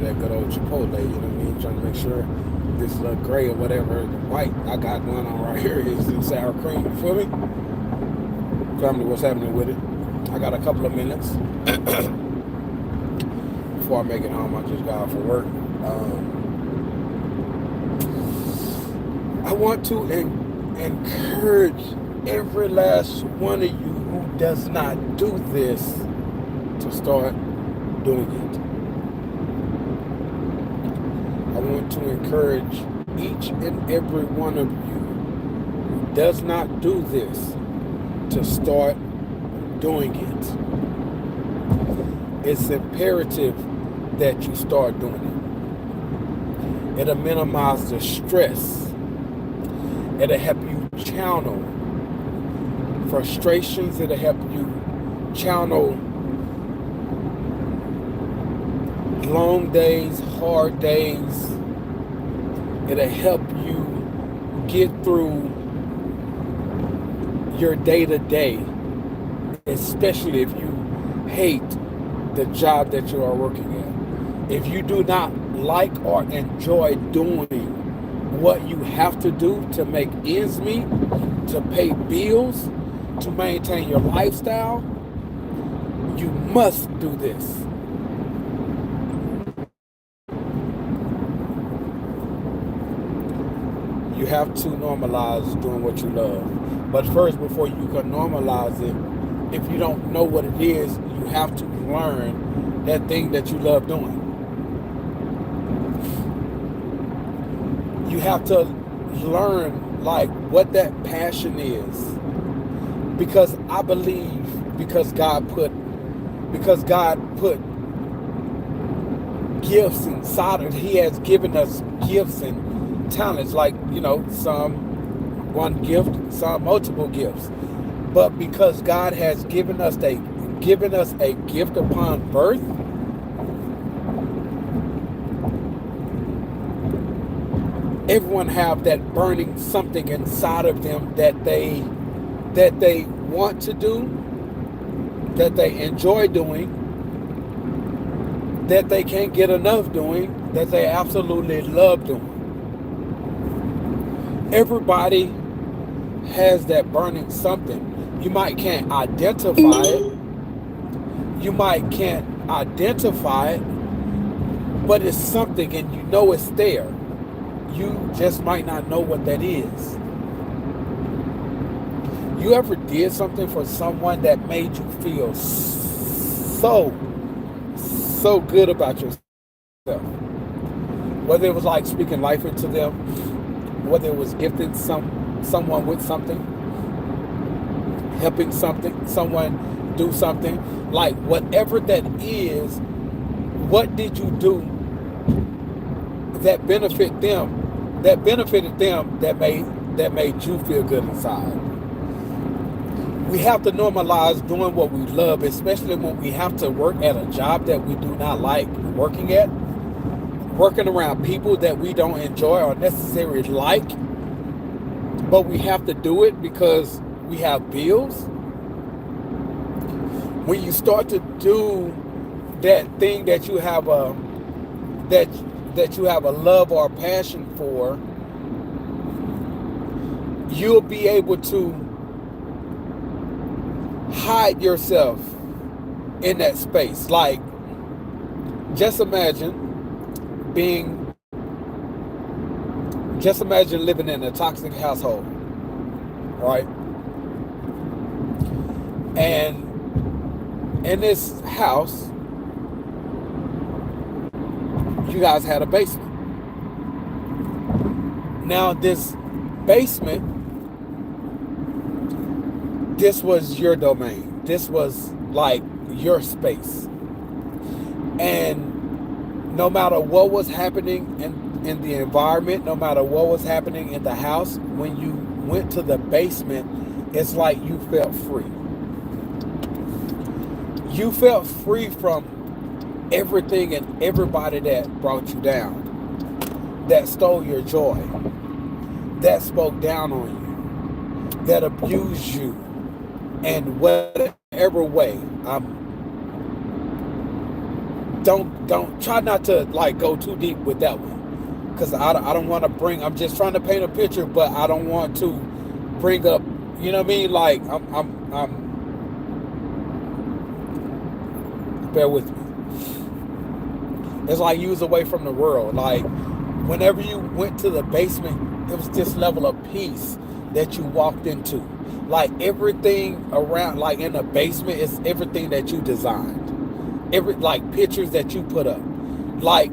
that good old Chipotle, you know what I mean? Trying to make sure this little gray or whatever, the white I got going on right here is in sour cream, you feel me? Family, what's happening with it? I got a couple of minutes before I make it home. I just got off for work. I want to encourage every last one of you who does not do this to start doing it. I want to encourage each and every one of you who does not do this to start doing it. It's imperative that you start doing it. It'll minimize the stress. It'll help you channel frustrations. It'll help you channel long days, hard days. It'll help you get through your day-to-day, especially if you hate the job that you are working at. If you do not like or enjoy doing what you have to do to make ends meet, to pay bills, to maintain your lifestyle, you must do this. You have to normalize doing what you love. But first, before you can normalize it, if you don't know what it is, you have to learn that thing that you love doing. You have to learn like what that passion is. Because I believe because God put gifts inside of it. He has given us gifts and talents, like, you know, some one gift, some multiple gifts. But because God has given us a gift upon birth, everyone have that burning something inside of them that they want to do, that they enjoy doing, that they can't get enough doing, that they absolutely love doing. Everybody has that burning something. You might can't identify it. You might can't identify it, but it's something and you know it's there. You just might not know what that is. You ever did something for someone that made you feel so good about yourself? Whether it was like speaking life into them, whether it was gifting someone with something, helping someone do something, like whatever that is, what did you do that benefited them, that made you feel good inside? We have to normalize doing what we love, especially when we have to work at a job that we do not like working at, working around people that we don't enjoy or necessarily like, but we have to do it because we have bills. When you start to do that thing that you have a love or a passion for, you'll be able to hide yourself in that space. Like, just imagine living in a toxic household, right? And in this house, you guys had a basement. Now, this basement, this was your domain. This was like your space. And no matter what was happening in the environment, no matter what was happening in the house, when you went to the basement, it's like you felt free. You felt free from everything and everybody that brought you down, that stole your joy, that spoke down on you, that abused you in whatever way. don't try not to like go too deep with that one, because I don't want to bring. I'm just trying to paint a picture, but I don't want to bring up. You know what I mean? Like bear with me. It's like you was away from the world. Like whenever you went to the basement, it was this level of peace that you walked into. Like everything around, like in the basement, is everything that you designed. Every like pictures that you put up, like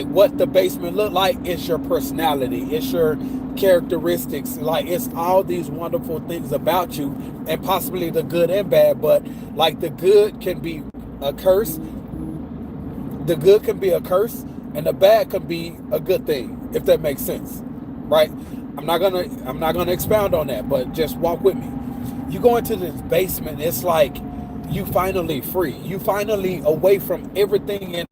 what the basement look like. It's your personality, it's your characteristics, like it's all these wonderful things about you, and possibly the good and bad. But like the good can be a curse, the good can be a curse, and the bad can be a good thing, if that makes sense, right? I'm not gonna expound on that, but just walk with me. You go into this basement, it's like you finally free. You finally away from everything and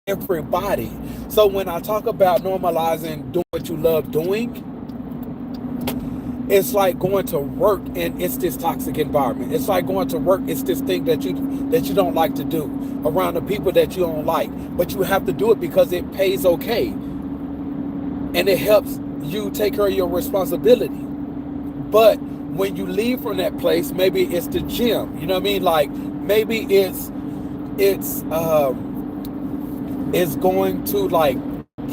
everybody. So when I talk about normalizing doing what you love doing, it's like going to work and it's this toxic environment. It's like going to work, it's this thing that you don't like to do around the people that you don't like, but you have to do it because it pays okay. And it helps you take care of your responsibility. But when you leave from that place, maybe it's the gym, you know what I mean? Like maybe it's going to like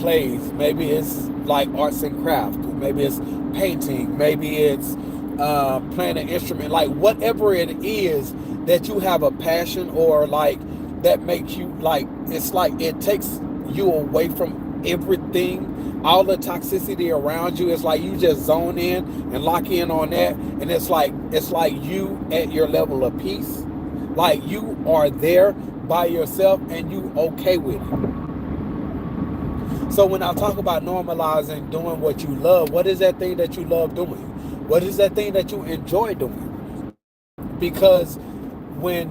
plays, maybe it's like arts and crafts, maybe it's painting, maybe it's playing an instrument, like whatever it is that you have a passion or like that makes you like, it's like it takes you away from everything, all the toxicity around you. It's like you just zone in and lock in on that, and it's like you at your level of peace, like you are there by yourself and you okay with it. So when I talk about normalizing doing what you love, what is that thing that you love doing? What is that thing that you enjoy doing? Because when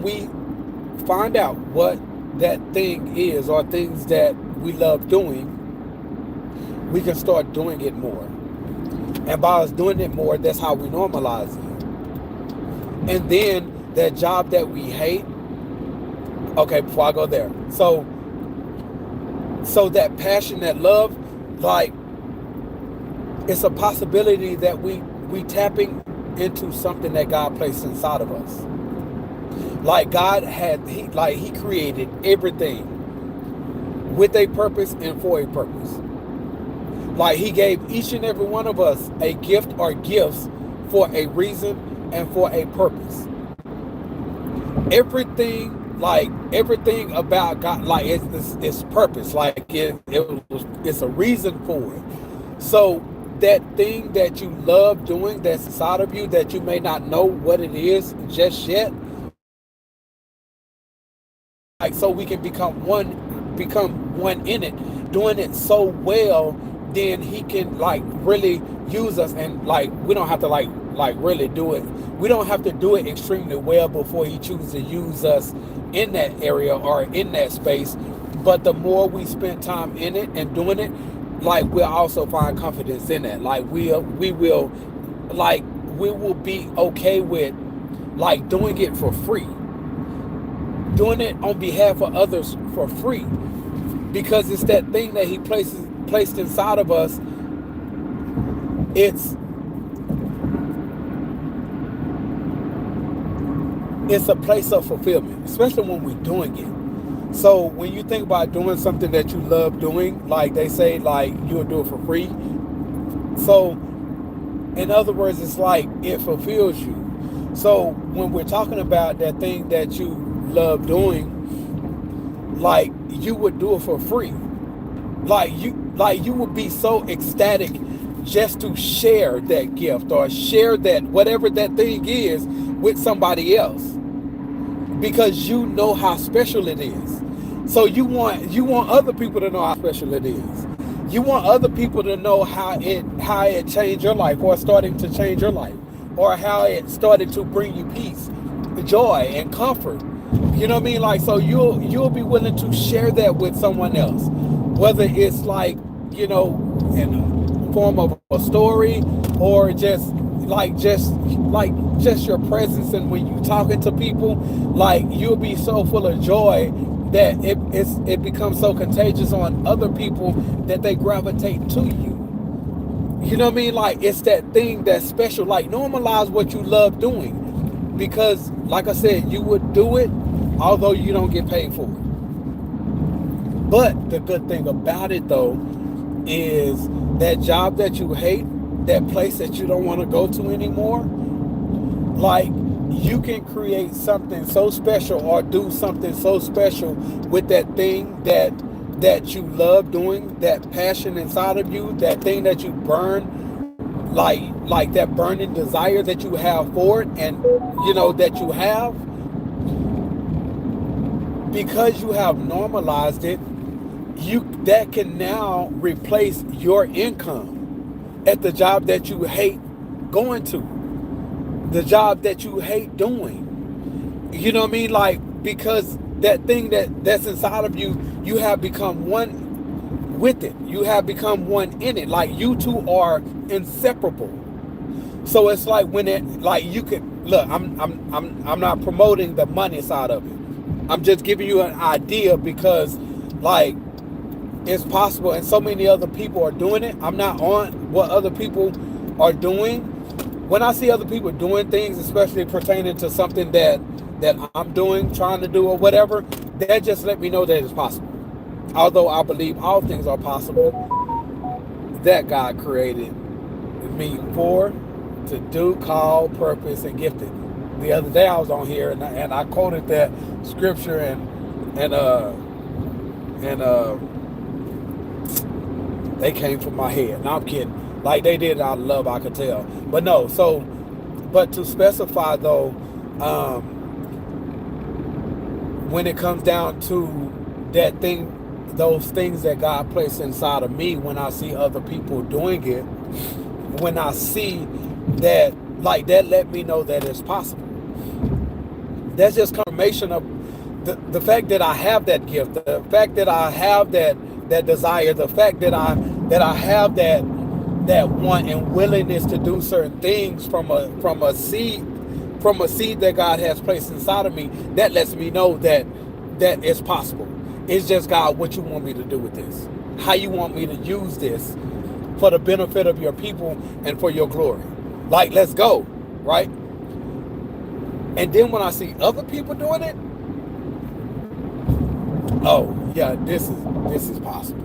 we find out what that thing is, or things that we love doing, we can start doing it more. And by us doing it more, that's how we normalize it. And then that job that we hate, okay, before I go there, so that passion, that love, like it's a possibility that we tapping into something that God placed inside of us. Like God he created everything with a purpose and for a purpose. Like he gave each and every one of us a gift or gifts for a reason and for a purpose. Everything about God, like it's purpose, like it's a reason for it. So that thing that you love doing, that's inside of you, that you may not know what it is just yet, like so we can become one in it, doing it so well, then he can like really use us, and like we don't have to like really do it. We don't have to do it extremely well before he chooses to use us in that area or in that space. But the more we spend time in it and doing it, like we'll also find confidence in that. Like we will be okay with like doing it for free, doing it on behalf of others for free, because it's that thing that he placed inside of us. It's a place of fulfillment, especially when we're doing it. So when you think about doing something that you love doing, like they say, like you'll do it for free. So in other words, it's like it fulfills you. So when we're talking about that thing that you love doing, like you would do it for free. Like you would be so ecstatic just to share that gift or share that whatever that thing is with somebody else, because you know how special it is. So you want other people to know how special it is. You want other people to know how it changed your life, or starting to change your life, or how it started to bring you peace, joy, and comfort. You know what I mean? Like, so you'll be willing to share that with someone else, whether it's like, you know, in the form of a story, or just like like just your presence, and when you talking to people, like you'll be so full of joy that it becomes so contagious on other people that they gravitate to you. You know what I mean? Like it's that thing that's special. Like normalize what you love doing, because like I said, you would do it although you don't get paid for it. But the good thing about it though is that job that you hate, that place that you don't want to go to anymore, like you can create something so special or do something so special with that thing that you love doing, that passion inside of you, that thing that you burn, like that burning desire that you have for it, and you know that you have, because you have normalized it, that can now replace your income at the job that you hate going to, the job that you hate doing. You know what I mean? Like, because that thing that's inside of you, you have become one with it. You have become one in it. Like you two are inseparable. So it's like when it, like you can look. I'm not promoting the money side of it. I'm just giving you an idea, because like it's possible, and so many other people are doing it. I'm not on what other people are doing. When I see other people doing things, especially pertaining to something that I'm doing, trying to do, or whatever, that just let me know that it's possible. Although I believe all things are possible, that God created me for, to do, call, purpose, and gifted. The other day I was on here and I quoted that scripture and they came from my head. No, I'm kidding. Like they did out of love, I could tell. But no, so, but to specify though, when it comes down to that thing, those things that God placed inside of me, when I see other people doing it, when I see that, like that let me know that it's possible. That's just confirmation of the fact that I have that gift, the fact that I have that desire, the fact that I have that want and willingness to do certain things from a seed that God has placed inside of me. That lets me know that it's possible. It's just, God, what you want me to do with this, how you want me to use this for the benefit of your people and for your glory. Like, let's go, right? And then when I see other people doing it, oh yeah, this is possible.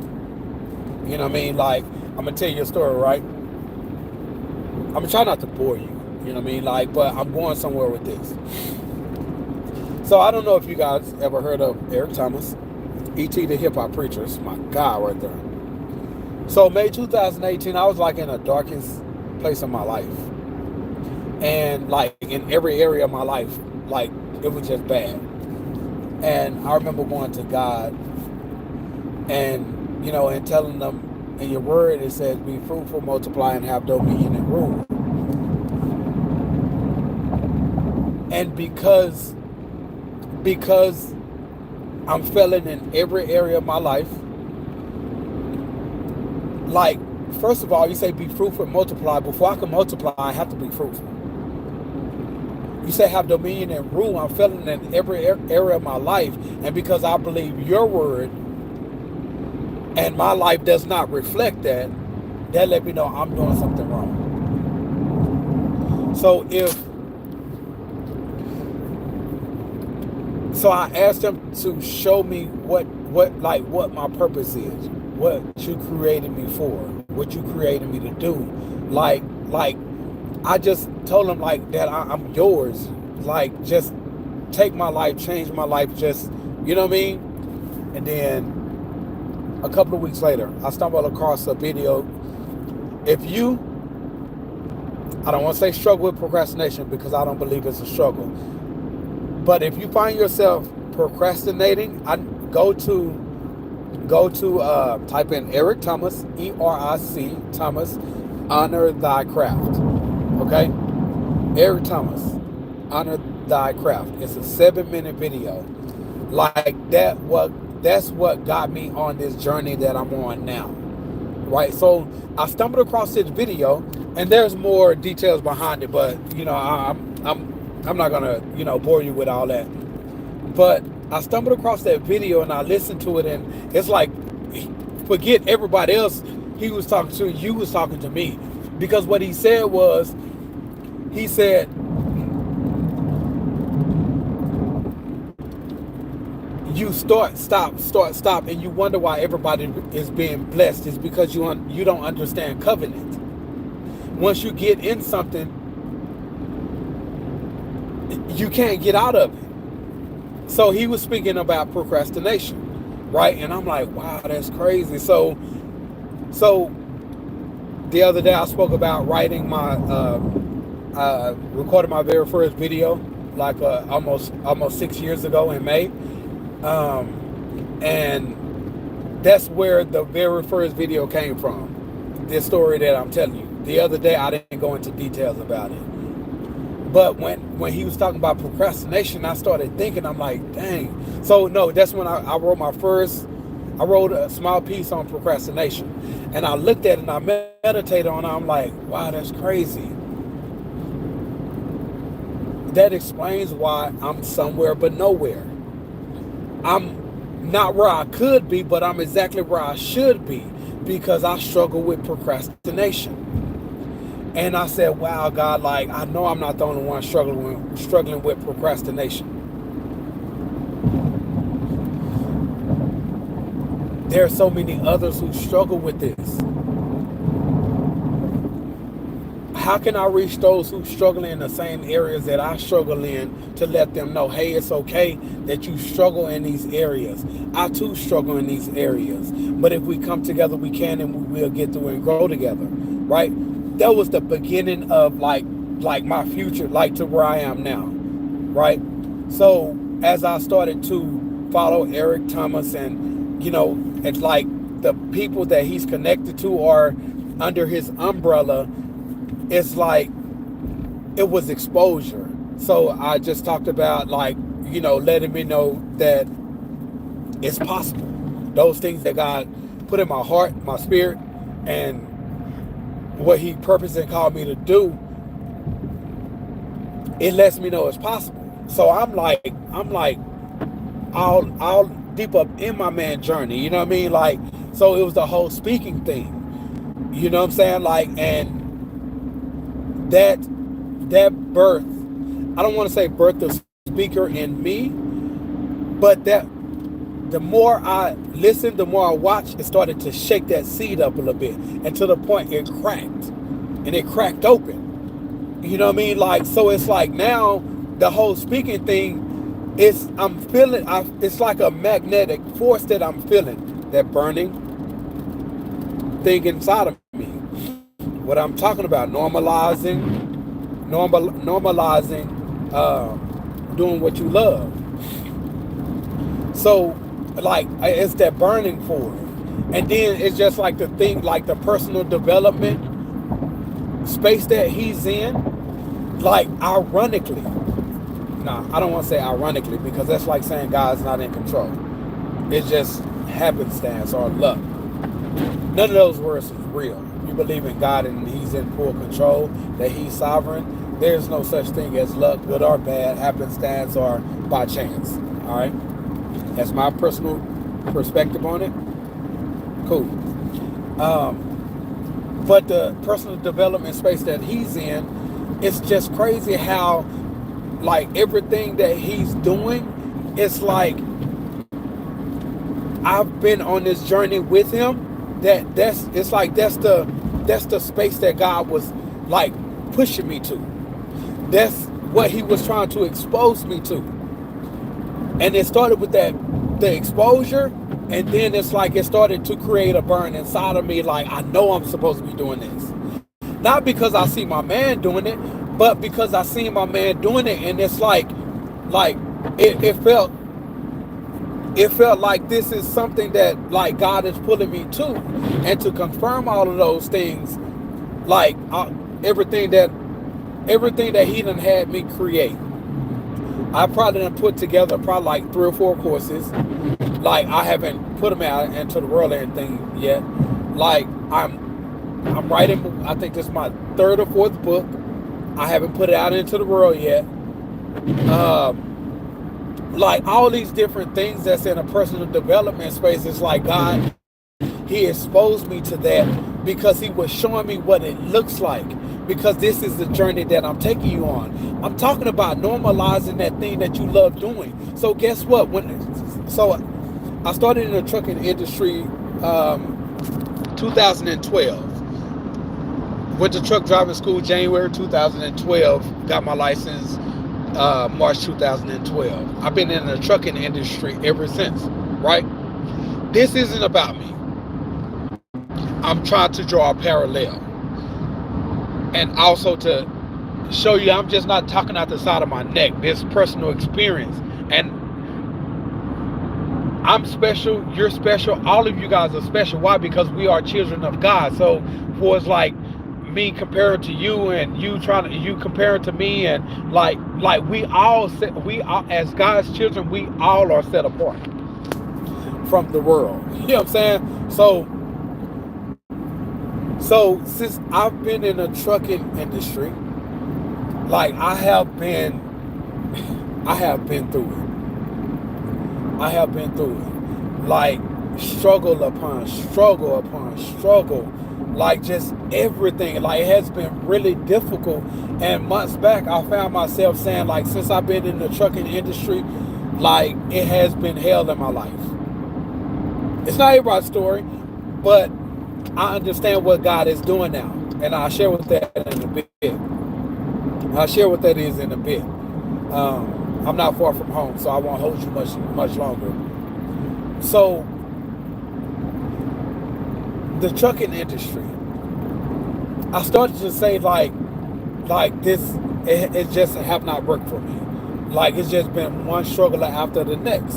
You know what I mean? Like, I'm gonna tell you a story, right? I'm gonna try not to bore you. You know what I mean? Like, but I'm going somewhere with this. So I don't know if you guys ever heard of Eric Thomas, E.T. the hip hop preacher. It's my guy right there. So May 2018, I was like in the darkest place of my life. And like in every area of my life, like it was just bad. And I remember going to God and, you know, and telling them, in your word, it says, be fruitful, multiply, and have dominion and rule. And because I'm failing in every area of my life, like, first of all, you say be fruitful and multiply. Before I can multiply, I have to be fruitful. You say have dominion and rule. I'm failing in every area of my life. And because I believe your word and my life does not reflect that let me know I'm doing something wrong. So I asked him to show me what my purpose is, what you created me for, what you created me to do. Like I just told him like that I'm yours. Like, just take my life, change my life, just, you know what I mean? And then a couple of weeks later, I stumbled across a video. If you, I don't want to say struggle with procrastination, because I don't believe it's a struggle. But if you find yourself procrastinating, go to type in Eric Thomas, ERIC Thomas, Honor Thy Craft. Okay? Eric Thomas, Honor Thy Craft. It's a 7-minute video. Like that's what got me on this journey that I'm on now. Right? So I stumbled across this video And there's more details behind it, but I'm not gonna bore you with all that. But I stumbled across that video and I listened to it, and it's like, forget everybody else he was talking to, you was talking to me. Because what he said was, he said, you start, and you wonder why everybody is being blessed. Is because you don't understand covenant. Once you get in something, you can't get out of it. So he was speaking about procrastination, right? And I'm like, wow, that's crazy. So the other day I spoke about writing my, recorded my very first video, like almost 6 years ago in May, and that's where the very first video came from. This story that I'm telling you. The other day I didn't go into details about it. But when he was talking about procrastination, I started thinking, I'm like, dang. So no, that's when I wrote I wrote a small piece on procrastination. And I looked at it and I meditated on it. I'm like, wow, that's crazy. That explains why I'm somewhere but nowhere. I'm not where I could be, but I'm exactly where I should be, because I struggle with procrastination. And I said, wow, God, like, I know I'm not the only one struggling with procrastination. There are so many others who struggle with this. How can I reach those who struggle in the same areas that I struggle in, to let them know, hey, it's okay that you struggle in these areas. I too struggle in these areas. But if we come together, we can, and we will get through and grow together, right? That was the beginning of like my future, like to where I am now, right? So as I started to follow Eric Thomas, and it's like the people that he's connected to are under his umbrella, it's like it was exposure. So I just talked about, like, letting me know that it's possible. Those things that God put in my heart, my spirit, and what he purposed and called me to do, it lets me know it's possible. So I'm like all deep up in my man journey, you know what I mean? Like, so it was the whole speaking thing, you know what I'm saying? Like, and that birth, I don't want to say birth the speaker in me, but that the more I listened, the more I watched, it started to shake that seed up a little bit, and to the point it cracked, and it cracked open. You know what I mean? Like, so it's like now the whole speaking thing I'm feeling, it's like a magnetic force that I'm feeling, that burning thing inside of me. What I'm talking about, normalizing, doing what you love. So, like, it's that burning for it. And then it's just like the thing, like the personal development space that he's in, like, ironically, I don't want to say ironically, because that's like saying God's not in control. It's just happenstance or luck. None of those words is real. You believe in God and he's in full control, that he's sovereign, there's no such thing as luck, good or bad, happenstance, or by chance. All right? That's my personal perspective on it. Cool. But the personal development space that he's in, it's just crazy how, like, everything that he's doing, it's like I've been on this journey with him. That's the space that God was like pushing me to. That's what he was trying to expose me to. And it started with the exposure, and then it's like it started to create a burn inside of me, like, I know I'm supposed to be doing this. Not because I see my man doing it, but because I seen my man doing it, and it's like it felt like this is something that, like, God is pulling me to. And to confirm all of those things, like everything that he done had me create, I probably done put together probably like 3 or 4 courses. Like, I haven't put them out into the world or anything yet. Like, I'm writing, I think this is my third or fourth book. I haven't put it out into the world yet. Like all these different things that's in a personal development space, it's like God, He exposed me to that because He was showing me what it looks like. Because this is the journey that I'm taking you on. I'm talking about normalizing that thing that you love doing. So guess what? So I started in the trucking industry 2012. Went to truck driving school January 2012. Got my license March 2012. I've been in the trucking industry ever since, right? This isn't about me. I'm trying to draw a parallel. And also to show you I'm just not talking out the side of my neck. This personal experience. And I'm special, you're special, all of you guys are special. Why? Because we are children of God. So for it's like me comparing to you and you comparing to me, and like we all as God's children, we all are set apart from the world. You know what I'm saying? So since I've been in the trucking industry, like I have been through it. I have been through it. Like struggle upon struggle upon struggle. Like just everything. Like it has been really difficult. And months back I found myself saying, like, since I've been in the trucking industry, like it has been hell in my life. It's not everybody's story, but I understand what God is doing now. And I'll share what that in a bit. I'll share what that is in a bit. I'm not far from home, so I won't hold you much longer. So, the trucking industry, I started to say like this, it just have not worked for me. Like it's just been one struggle after the next.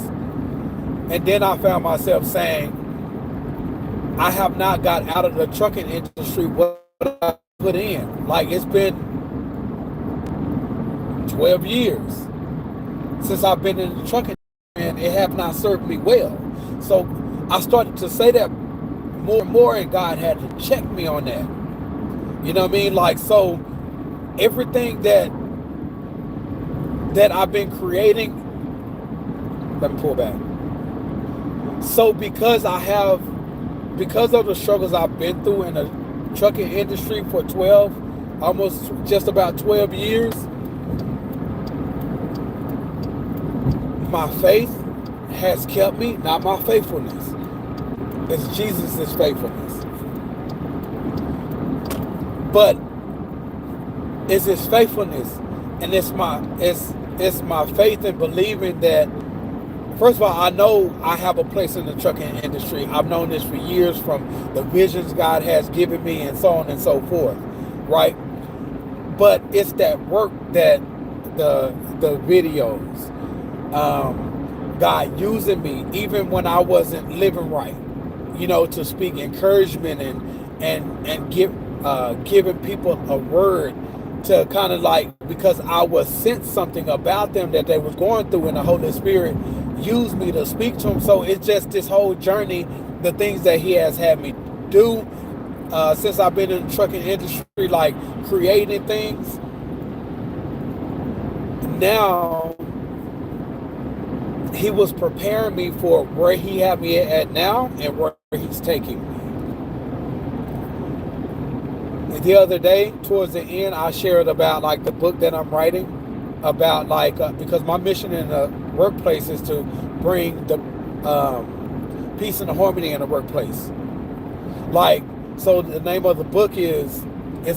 And then I found myself saying, I have not got out of the trucking industry what I put in. Like it's been 12 years since I've been in the trucking, and it have not served me well. So I started to say that more and more, and God had to check me on that. You know what I mean? Like, so everything that I've been creating, let me pull back. So because of the struggles I've been through in the trucking industry for almost just about 12 years, my faith has kept me, not my faithfulness. It's Jesus' faithfulness. But it's His faithfulness, and it's my faith in believing that, first of all, I know I have a place in the trucking industry. I've known this for years from the visions God has given me and so on and so forth, right? But it's that work that the videos, God using me even when I wasn't living right, you know, to speak encouragement and giving people a word to kind of like, because I was sent something about them that they was going through, and the Holy Spirit used me to speak to them. So it's just this whole journey, the things that He has had me do since I've been in the trucking industry, like creating things. Now He was preparing me for where He had me at now and where He's taking me. The other day, towards the end, I shared about like the book that I'm writing about, like because my mission in the workplace is to bring the peace and harmony in the workplace. Like, so the name of the book is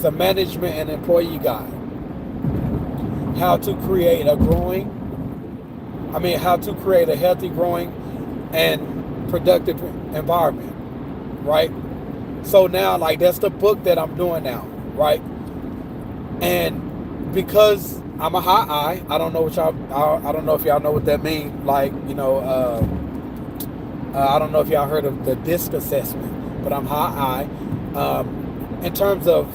a management and employee guide. How to create a healthy, growing, and productive environment, right? So now, like, that's the book that I'm doing now, right? And because I'm a high I, I don't know if y'all know what that means. Like, you know, I don't know if y'all heard of the DISC assessment, but I'm high I. In terms of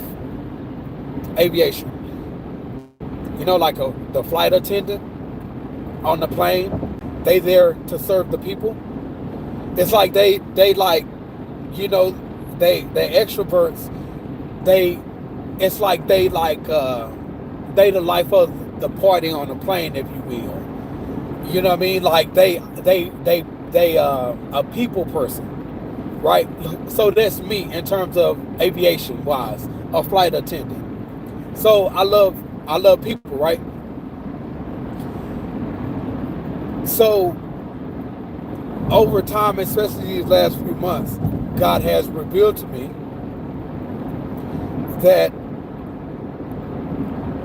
aviation, you know, like the flight attendant on the plane, they there to serve the people. It's like they like, you know, they extroverts, they, it's like they the life of the party on the plane, if you will. You know what I mean? Like they a people person, right? So that's me in terms of aviation wise, a flight attendant. So I love people, right? So over time, especially these last few months, God has revealed to me that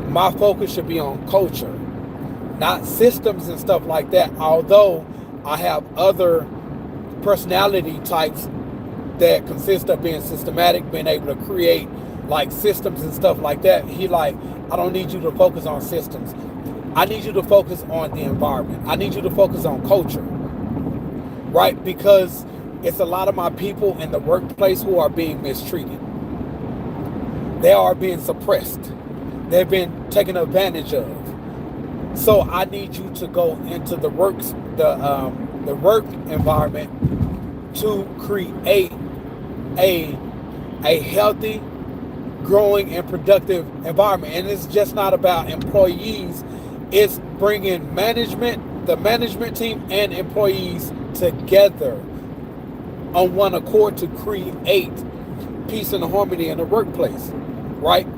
my focus should be on culture, not systems and stuff like that. Although I have other personality types that consist of being systematic, being able to create like systems and stuff like that. He like, I don't need you to focus on systems. I need you to focus on the environment. I need you to focus on culture, right? Because it's a lot of my people in the workplace who are being mistreated. They are being suppressed. They've been taken advantage of. So I need you to go into the work environment to create a a healthy, growing, and productive environment. And it's just not about employees. It's bringing the management team and employees together on one accord to create peace and harmony in the workplace, right?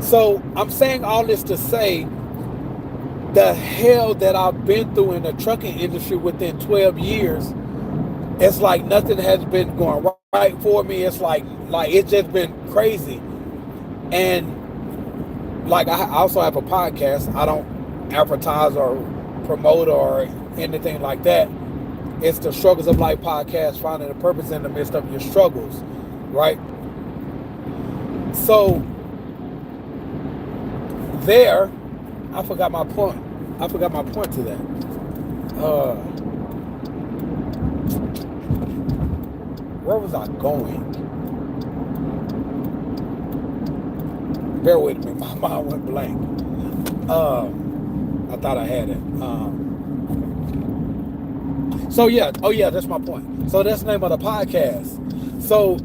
So I'm saying all this to say the hell that I've been through in the trucking industry within 12 years, it's like nothing has been going right for me. It's like it's just been crazy. And like I also have a podcast. I don't advertise or promote or anything like that. It's the Struggles of Life podcast, finding a purpose in the midst of your struggles, right? So there, I forgot my point. I forgot my point to that. Where was I going? Bear with me, my mind went blank. I thought I had it. So yeah, oh yeah, that's my point. So that's the name of the podcast. So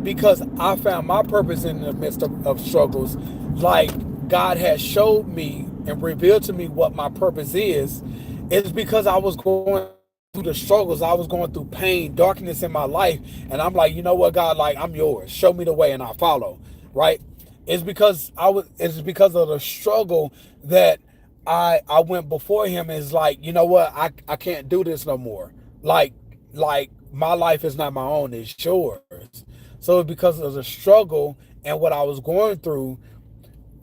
because I found my purpose in the midst of struggles, like God has showed me and revealed to me what my purpose is, it's because I was going through the struggles. I was going through pain, darkness in my life. And I'm like, you know what, God, like I'm yours. Show me the way and I'll follow. Right? It's because of the struggle that I went before him. Is like, you know what, I can't do this no more. Like my life is not my own, it's yours. So because of the struggle and what I was going through,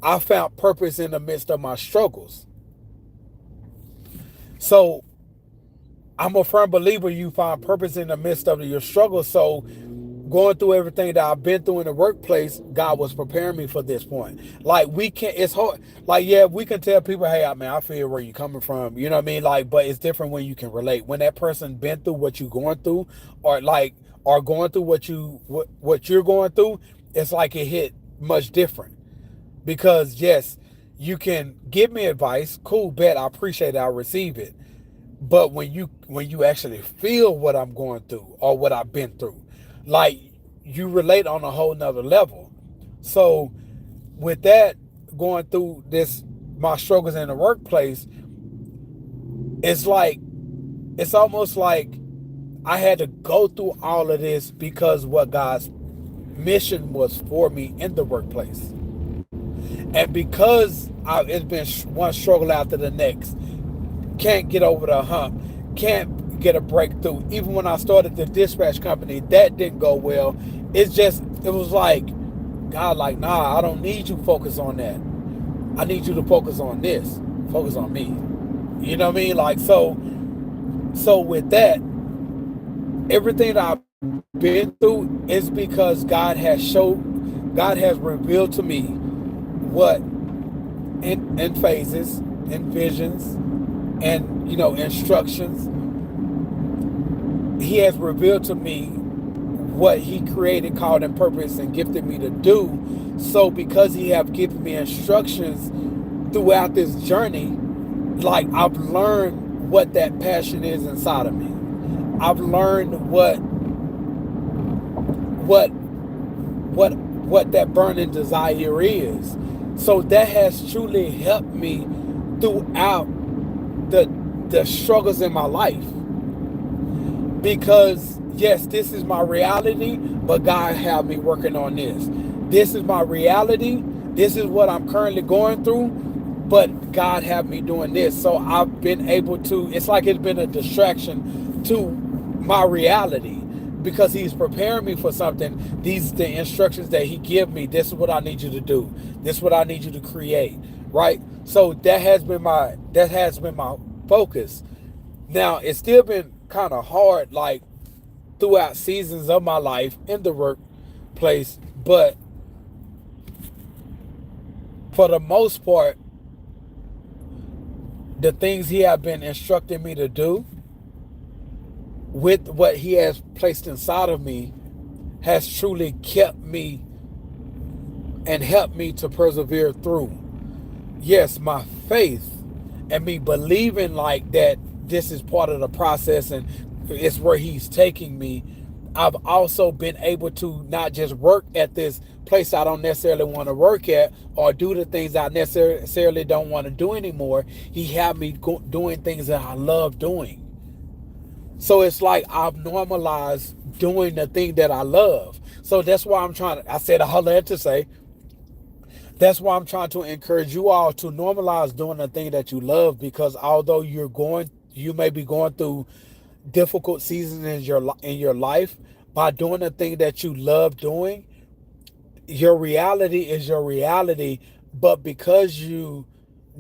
I found purpose in the midst of my struggles. So I'm a firm believer you find purpose in the midst of your struggles. So going through everything that I've been through in the workplace, God was preparing me for this point. Like it's hard. Like, yeah, we can tell people, hey, I feel where you're coming from. You know what I mean? Like, but it's different when you can relate. When that person been through what you're going through, or going through what you're going through, it's like it hit much different. Because yes, you can give me advice, cool, bet, I appreciate it, I receive it. But when you actually feel what I'm going through or what I've been through, like you relate on a whole nother level. So with that, going through my struggles in the workplace, it's almost like I had to go through all of this because what God's mission was for me in the workplace. And because it's been one struggle after the next, can't get over the hump, can't get a breakthrough. Even when I started the dispatch company, that didn't go well. It was like, God, like, nah, I don't need you to focus on that. I need you to focus on this. Focus on me. You know what I mean? Like, so with that, everything that I've been through is because God has revealed to me what in phases, in visions, and instructions. He has revealed to me what he created, called, and purpose and gifted me to do. So because he have given me instructions throughout this journey, like I've learned what that passion is inside of me. I've learned what what that burning desire is. So that has truly helped me throughout the the struggles in my life. Because yes, this is my reality, but God have me working on this. This is my reality. This is what I'm currently going through, but God have me doing this. So I've been able to, it's like it's been a distraction to my reality because he's preparing me for something. These are the instructions that he give me. This is what I need you to do. This is what I need you to create, right? So that has been my focus. Now, it's still been kind of hard, like throughout seasons of my life in the workplace, but for the most part, the things he has been instructing me to do with what he has placed inside of me has truly kept me and helped me to persevere through. Yes, my faith and me believing like that this is part of the process and it's where he's taking me. I've also been able to not just work at this place I don't necessarily want to work at or do the things I necessarily don't want to do anymore. He had me doing things that I love doing. So it's like I've normalized doing the thing that I love. So that's why I said all that to say, that's why I'm trying to encourage you all to normalize doing the thing that you love, because although you may be going through difficult seasons in your life, by doing the thing that you love doing, your reality is your reality. But because you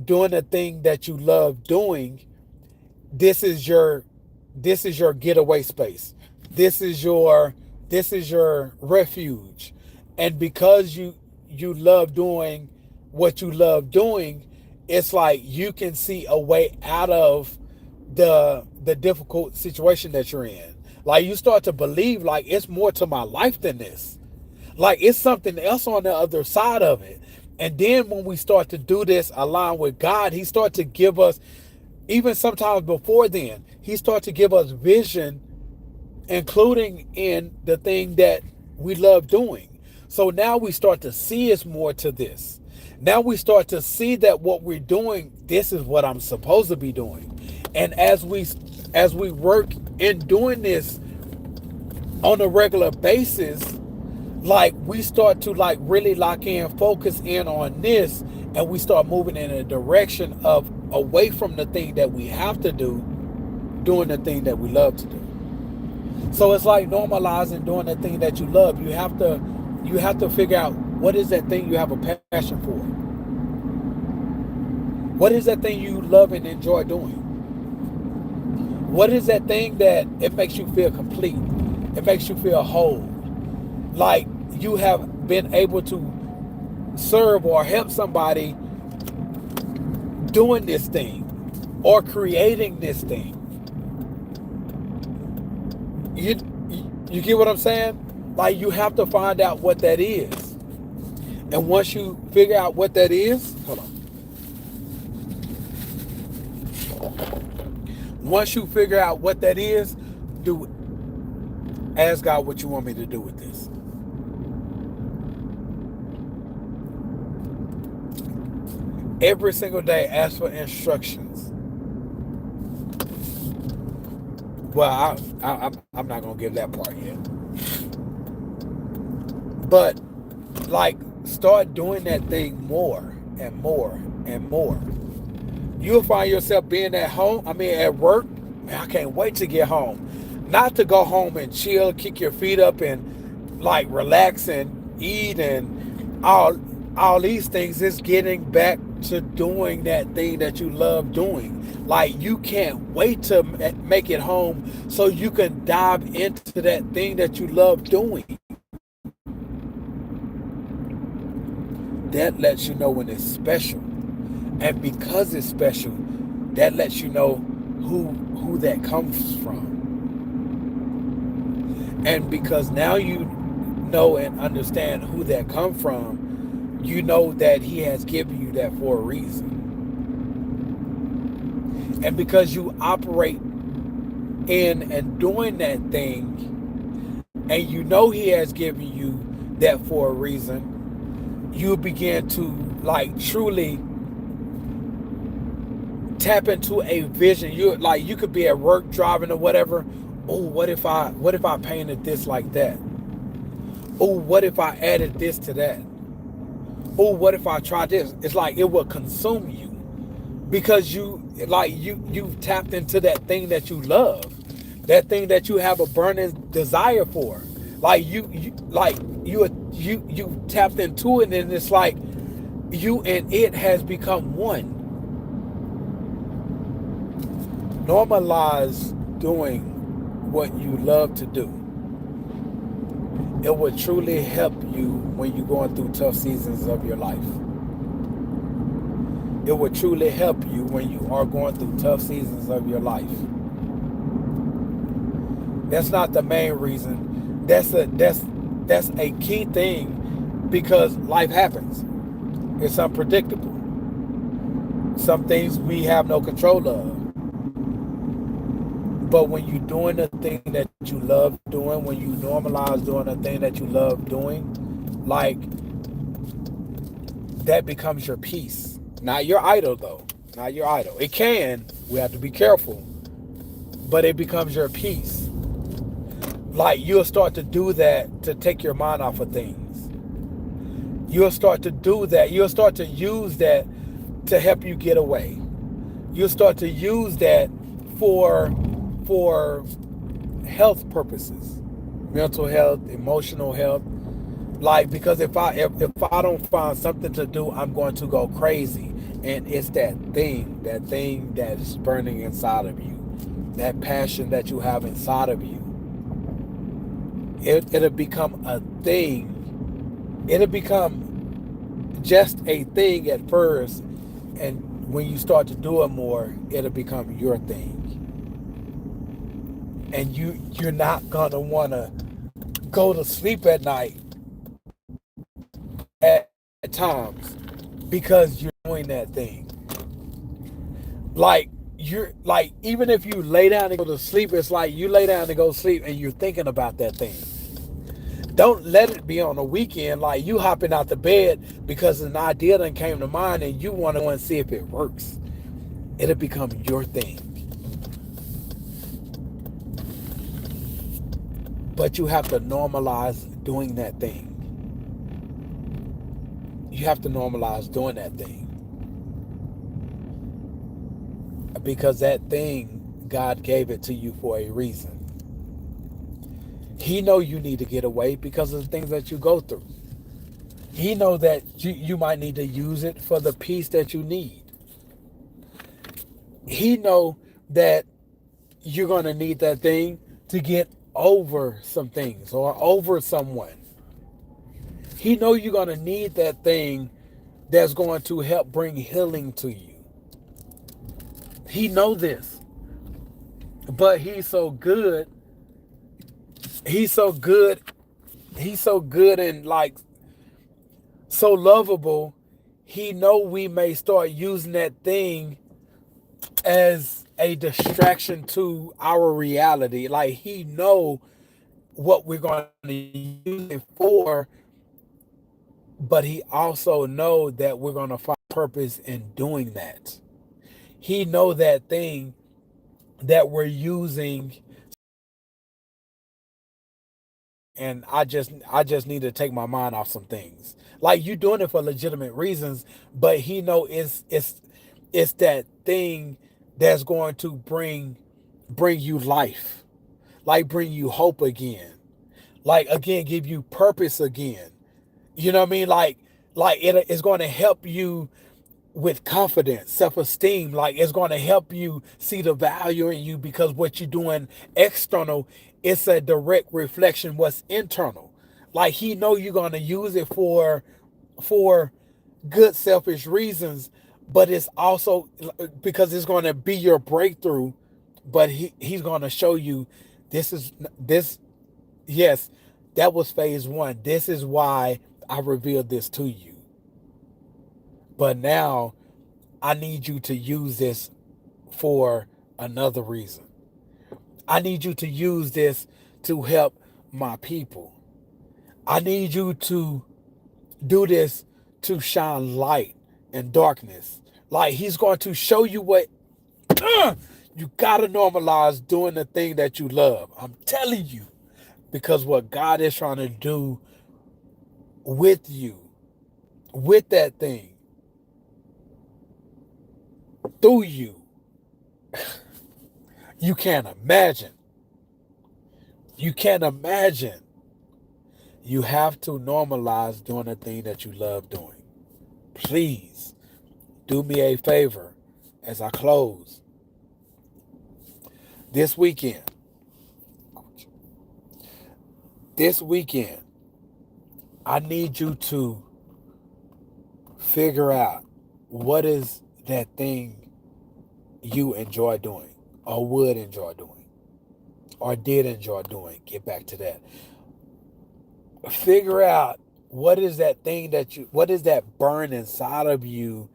doing the thing that you love doing, this is your getaway space. This is your refuge. And because you love doing what you love doing, it's like you can see a way out of the difficult situation that you're in. Like you start to believe like it's more to my life than this. Like it's something else on the other side of it. And then when we start to do this along with God, he starts to give us, even sometimes before then, he starts to give us vision, including in the thing that we love doing. So now we start to see it's more to this. Now we start to see that what we're doing, this is what I'm supposed to be doing. And as we work in doing this on a regular basis, like we start to like really lock in, focus in on this, and we start moving in a direction of away from the thing that we have to do, doing the thing that we love to do. So it's like normalizing doing the thing that you love. You have to figure out what is that thing you have a passion for. What is that thing you love and enjoy doing? What is that thing that it makes you feel complete? It makes you feel whole. Like you have been able to serve or help somebody doing this thing or creating this thing. You get what I'm saying? Like you have to find out what that is. And once you figure out what that is, hold on. Once you figure out what that is, ask God what you want me to do with this. Every single day, ask for instructions. Well, I'm not going to give that part yet. But, like, start doing that thing more and more and more. You'll find yourself being at work. Man, I can't wait to get home. Not to go home and chill, kick your feet up and, like, relax and eat and all these things. Is getting back to doing that thing that you love doing. Like you can't wait to make it home so you can dive into that thing that you love doing. That lets you know when it's special. And because it's special, that lets you know who that comes from. And because now you know and understand who that comes from, you know that he has given you that for a reason. And because you operate in and doing that thing, and you know he has given you that for a reason, you begin to like truly tap into a vision. You could be at work driving or whatever. Oh, what if I painted this like that? Oh, what if I added this to that? Oh, what if I tried this? It's like it will consume you because you've tapped into that thing that you love, that thing that you have a burning desire for. Like you tapped into it, and it's like you and it has become one. Normalize doing what you love to do. It will truly help you when you're going through tough seasons of your life. It will truly help you when you are going through tough seasons of your life. That's not the main reason. That's a key thing because life happens. It's unpredictable. Some things we have no control of. But when you're doing the thing that you love doing, when you normalize doing the thing that you love doing, like that becomes your peace. Not your idol though. Not your idol. It can. We have to be careful. But it becomes your peace. Like you'll start to do that to take your mind off of things. You'll start to do that. You'll start to use that to help you get away. You'll start to use that for health purposes, mental health, emotional health. Like because if I don't find something to do, I'm going to go crazy. And it's that thing that is burning inside of you, that passion that you have inside of you. It'll become a thing. It'll become just a thing at first, and when you start to do it more, it'll become your thing. And you're not gonna wanna go to sleep at night at times because you're doing that thing. Like you're like even if you lay down and go to sleep, it's like you lay down to go to sleep and you're thinking about that thing. Don't let it be on the weekend like you hopping out the bed because an idea that came to mind and you want to go and see if it works. It'll become your thing. But you have to normalize doing that thing. You have to normalize doing that thing. Because that thing, God gave it to you for a reason. He know you need to get away because of the things that you go through. He know that you might need to use it for the peace that you need. He know that you're going to need that thing to get over some things or over someone. He know you're going to need that thing that's going to help bring healing to you. He know this. But he's so good. He's so good. He's so good and like so lovable. He know we may start using that thing as a distraction to our reality. Like he know what we're going to use it for, but he also know that we're going to find purpose in doing that. He know that thing that we're using, and I just need to take my mind off some things. Like you doing it for legitimate reasons, but he know it's that thing that's going to bring you life, like bring you hope again, like again give you purpose again. You know what I mean? Like it's going to help you with confidence, self-esteem. Like it's going to help you see the value in you because what you're doing external, it's a direct reflection what's internal. Like he know you're going to use it for good selfish reasons, but it's also because it's going to be your breakthrough. But he's going to show you this. Yes, that was phase one. This is why I revealed this to you. But now I need you to use this for another reason. I need you to use this to help my people. I need you to do this to shine light in darkness. Like he's going to show you what you gotta normalize doing the thing that you love. I'm telling you, because what God is trying to do with you, with that thing, through you, you can't imagine. You can't imagine. You have to normalize doing the thing that you love doing. Please do me a favor as I close. This weekend, this weekend, I need you to figure out what is that thing you enjoy doing or would enjoy doing or did enjoy doing. Get back to that. Figure out what is that thing what is that burn inside of you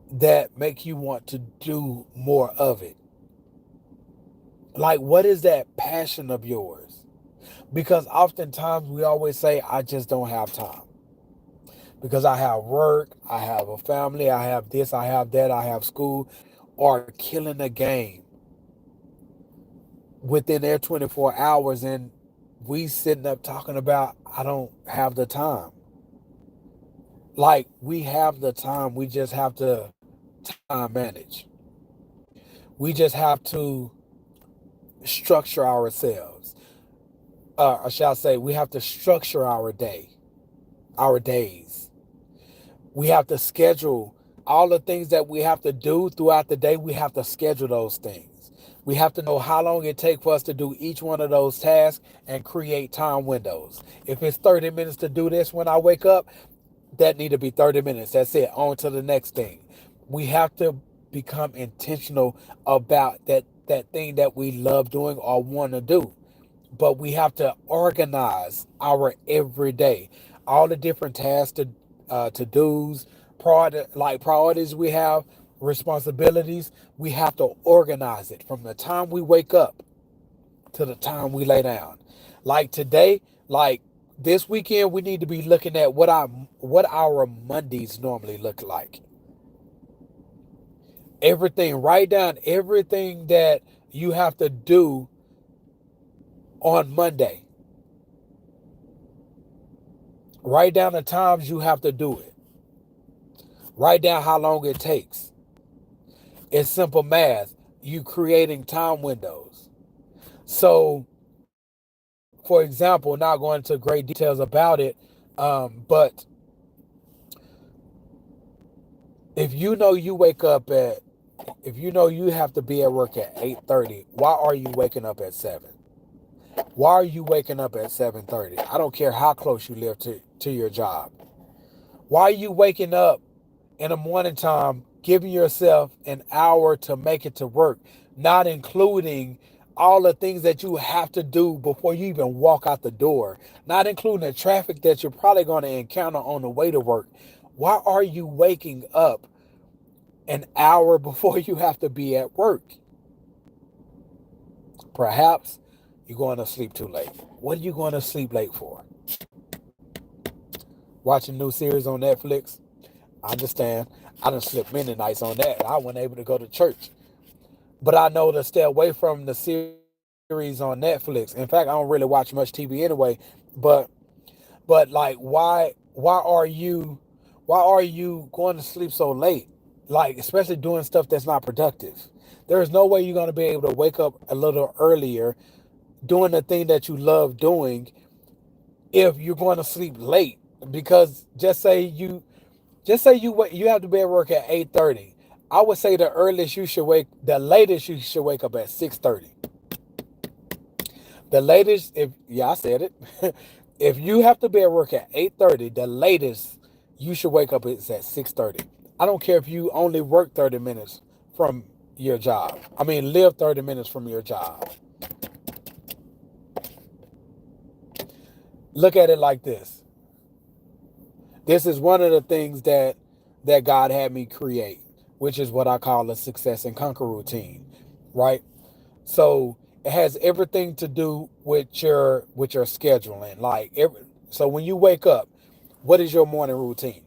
that make you want to do more of it. Like, what is that passion of yours? Because oftentimes we always say, I just don't have time. Because I have work, I have a family, I have this, I have that, I have school, or killing a game within their 24 hours. And we sitting up talking about, I don't have the time. Like, we have the time. We just have to time manage. We just have to structure ourselves. Or shall I say, we have to structure our days. We have to schedule all the things that we have to do throughout the day. We have to schedule those things. We have to know how long it takes for us to do each one of those tasks and create time windows. If it's 30 minutes to do this when I wake up, that need to be 30 minutes. That's it. On to the next thing. We have to become intentional about that thing that we love doing or want to do. But we have to organize our everyday, all the different tasks, to do's, priorities we have, responsibilities. We have to organize it from the time we wake up to the time we lay down. Like today, like this weekend, we need to be looking at what our Mondays normally look like. Everything, write down everything that you have to do on Monday. Write down the times you have to do it. Write down how long it takes. It's simple math. You creating time windows. So, for example, not going into great details about it, but if you know you wake up at, if you know you have to be at work at 8:30, why are you waking up at 7? Why are you waking up at 7:30? I don't care how close you live to your job. Why are you waking up in the morning time, giving yourself an hour to make it to work, not including all the things that you have to do before you even walk out the door, not including the traffic that you're probably going to encounter on the way to work? Why are you waking up an hour before you have to be at work? Perhaps you're going to sleep too late. What are you going to sleep late for? Watching new series on Netflix? I understand. I done slept many nights on that. I wasn't able to go to church. But I know to stay away from the series on Netflix. In fact, I don't really watch much TV anyway. But like, why are you going to sleep so late? Like, especially doing stuff that's not productive. There is no way you're going to be able to wake up a little earlier doing the thing that you love doing if you're going to sleep late. Because you have to be at work at 8:30. I would say the latest you should wake up at 6:30. The latest, if yeah, I said it. If you have to be at work at 8:30, the latest you should wake up is at 6:30. I don't care if you only work 30 minutes from your job. I mean, live 30 minutes from your job. Look at it like this. This is one of the things that God had me create, which is what I call a success and conquer routine, right? So it has everything to do with your scheduling. So when you wake up, what is your morning routine?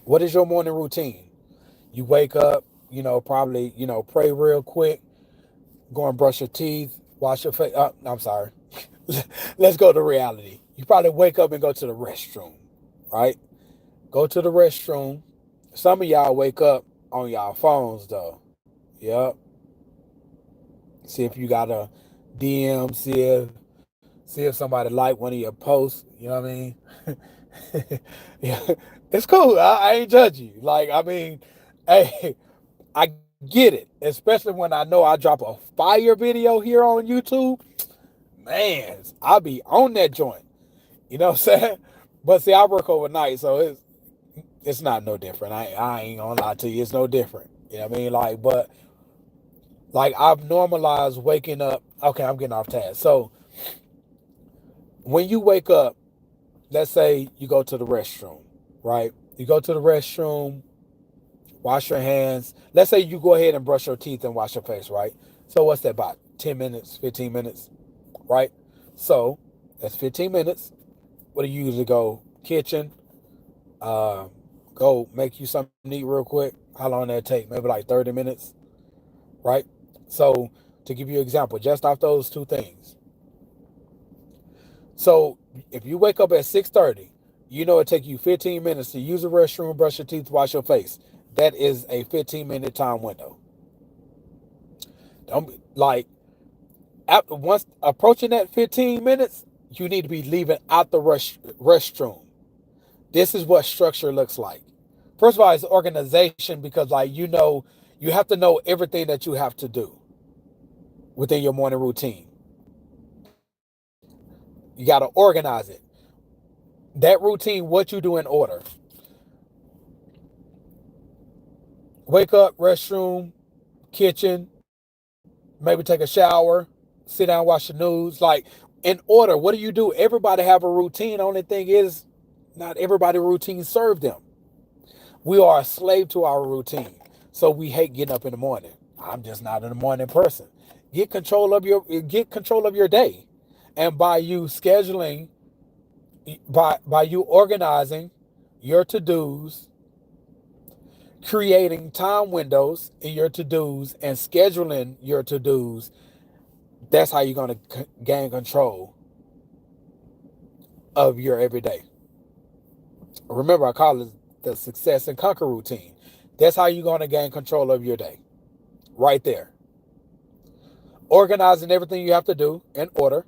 What is your morning routine? You wake up, probably, pray real quick, go and brush your teeth, wash your face. I'm sorry. Let's go to reality. You probably wake up and go to the restroom, right? Go to the restroom. Some of y'all wake up on y'all phones though. Yep. See if you got a DM. See if somebody like one of your posts. You know what I mean? Yeah, it's cool. I ain't judge you. Like I mean, hey, I get it. Especially when I know I drop a fire video here on YouTube. Man, I'll be on that joint. You know what I'm saying? But see, I work overnight, so it's not no different. I ain't gonna lie to you, it's no different. You know what I mean? Like, but like I've normalized waking up. Okay, I'm getting off task. So when you wake up, let's say you go to the restroom, right? You go to the restroom, wash your hands. Let's say you go ahead and brush your teeth and wash your face, right? So what's that about? 10 minutes, 15 minutes, right? So that's 15 minutes. What do you usually go? Kitchen, uh, go make you something to eat real quick. How long that take? Maybe like 30 minutes, right? So to give you an example, just off those two things. So if you wake up at 6:30, it take you 15 minutes to use the restroom, brush your teeth, wash your face. That is a 15-minute time window. Don't like after once approaching that 15 minutes, you need to be leaving out the restroom. This is what structure looks like. First of all, it's organization because like you have to know everything that you have to do within your morning routine. You got to organize it. That routine, what you do in order. Wake up, restroom, kitchen, maybe take a shower, sit down, watch the news. Like in order, what do you do? Everybody have a routine. Only thing is, not everybody routine serve them. We are a slave to our routine. So we hate getting up in the morning. I'm just not a morning person. Get control of your day. And by you scheduling, by you organizing your to-dos, creating time windows in your to-dos and scheduling your to-dos, that's how you're going to gain control of your everyday. Remember, I call it the success and conquer routine. That's how you're going to gain control of your day. Right there. Organizing everything you have to do in order,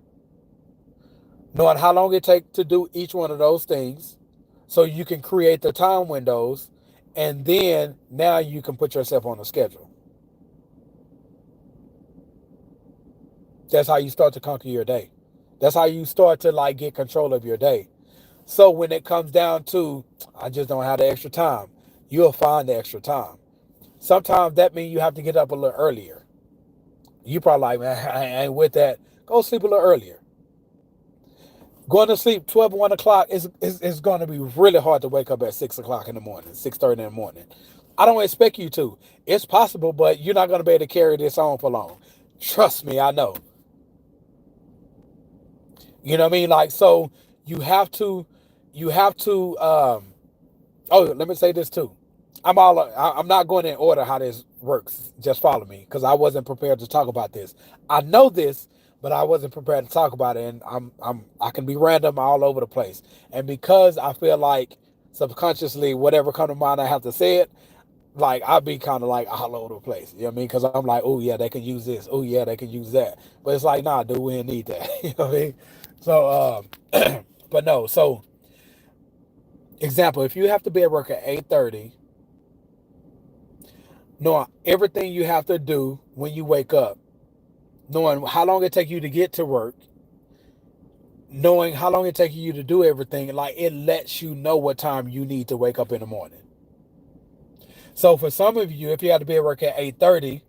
knowing how long it takes to do each one of those things so you can create the time windows, and then now you can put yourself on a schedule. That's how you start to conquer your day. That's how you start to like get control of your day. So when it comes down to, I just don't have the extra time, you'll find the extra time. Sometimes that means you have to get up a little earlier. You probably like, man, I ain't with that. Go sleep a little earlier. Going to sleep 12 or 1 o'clock is going to be really hard to wake up at 6 o'clock in the morning, 6:30 in the morning. I don't expect you to. It's possible, but you're not going to be able to carry this on for long. Trust me, I know. You know what I mean? Like, so you have to, you have to, oh, let me say this too. I'm not going in order how this works. Just follow me because I wasn't prepared to talk about this. I know this, but I wasn't prepared to talk about it, and I can be random all over the place. And because I feel like subconsciously whatever come to mind I have to say it, like I'll be kind of like all over the place. You know what I mean? Because I'm like, oh yeah, they can use this. Oh yeah, they can use that. But it's like, nah, dude, we didn't need that. You know what I mean? So, but no. So, example, if you have to be at work at 8:30, knowing everything you have to do when you wake up, knowing how long it takes you to get to work, knowing how long it takes you to do everything, like it lets you know what time you need to wake up in the morning. So for some of you, if you have to be at work at 8:30,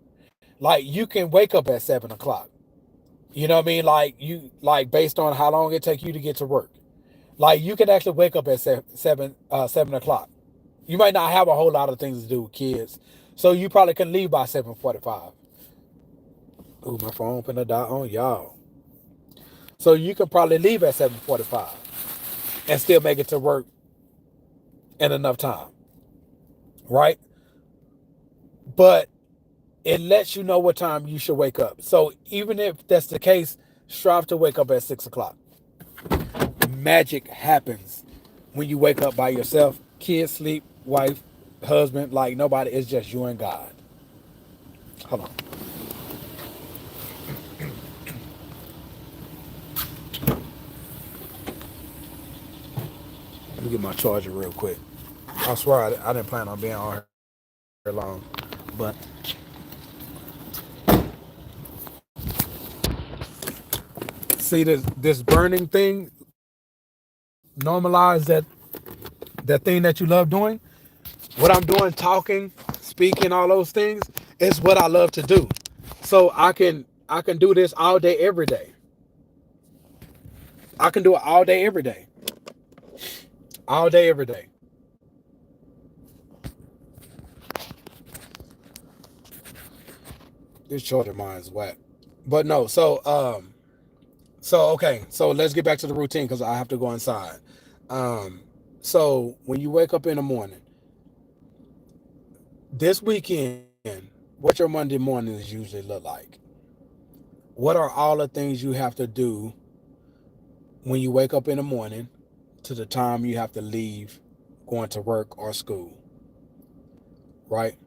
like you can wake up at 7 o'clock. You know what I mean? Like you like based on how long it takes you to get to work. Like you can actually wake up at 7 o'clock. You might not have a whole lot of things to do with kids. So you probably can leave by 7:45. Ooh, my phone finna die on y'all. So you can probably leave at 7:45 and still make it to work in enough time. right? But it lets you know what time you should wake up. So even if that's the case, strive to wake up at 6 o'clock. Magic happens when you wake up by yourself. Kids sleep, wife, husband, like nobody. It's just you and God. Hold on. Let me get my charger real quick. I swear I didn't plan on being on here long, but see this burning thing. Normalize that thing that you love doing. What I'm doing, talking, speaking, all those things, is what I love to do. So I can do this all day, every day. I can do it all day, every day, all day, every day. This charger mine is whack, but no. So okay. So let's get back to the routine because I have to go inside. Um, so when you wake up in the morning, this weekend, what your Monday mornings usually look like? What are all the things you have to do when you wake up in the morning to the time you have to leave going to work or school, right?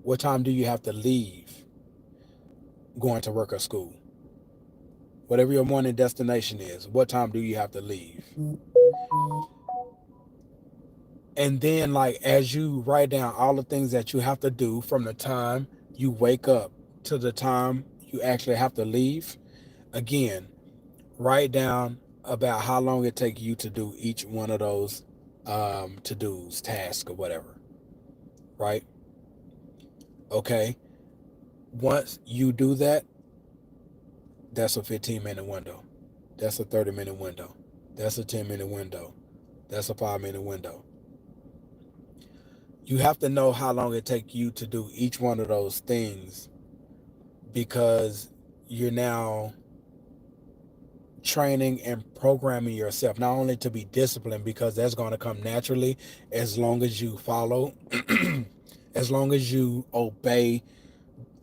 What time do you have to leave going to work or school? Whatever your morning destination is, what time do you have to leave? And then, like, as you write down all the things that you have to do from the time you wake up to the time you actually have to leave, again, write down about how long it takes you to do each one of those to do's, tasks, or whatever, right? Okay. Once you do that, that's a 15-minute window. That's a 30-minute window. That's a 10-minute window. That's a 5-minute window. You have to know how long it takes you to do each one of those things because you're now training and programming yourself not only to be disciplined because that's going to come naturally as long as you follow, as long as you obey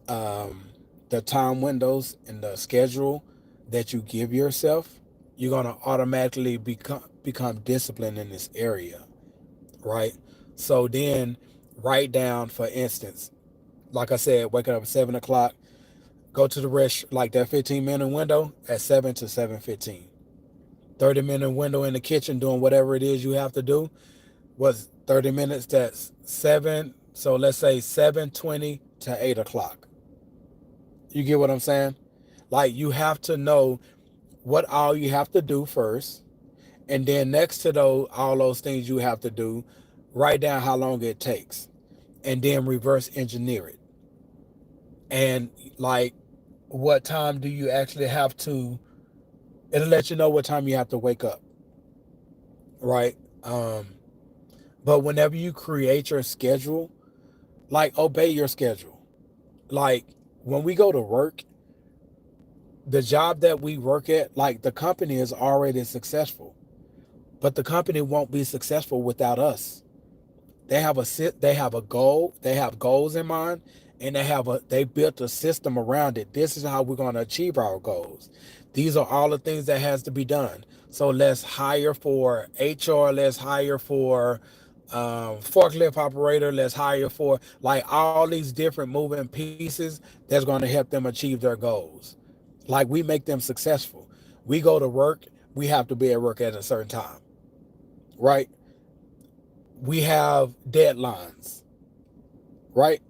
um, the time windows and the schedule that you give yourself, you're going to automatically become disciplined in this area, right? So then write down, for instance, like I said, waking up at 7 o'clock, go to the rest, like that 15-minute window at 7 to 7:15. 30-minute window in the kitchen doing whatever it is you have to do was 30 minutes. That's 7. So let's say 7:20 to 8 o'clock. You get what I'm saying? Like you have to know what all you have to do first. And then next to those, all those things you have to do, write down how long it takes. And then reverse engineer it. And like what time do you actually have to, it'll let you know what time you have to wake up, right? But whenever you create your schedule, like obey your schedule. Like when we go to work, the job that we work at, like the company is already successful, but the company won't be successful without us. They have a goal, they have goals in mind, and they built a system around it. This is how we're going to achieve our goals. These are all the things that has to be done. So let's hire for HR, let's hire for forklift operator, let's hire for like all these different moving pieces that's going to help them achieve their goals. Like we make them successful. We go to work, we have to be at work at a certain time, right? We have deadlines, right?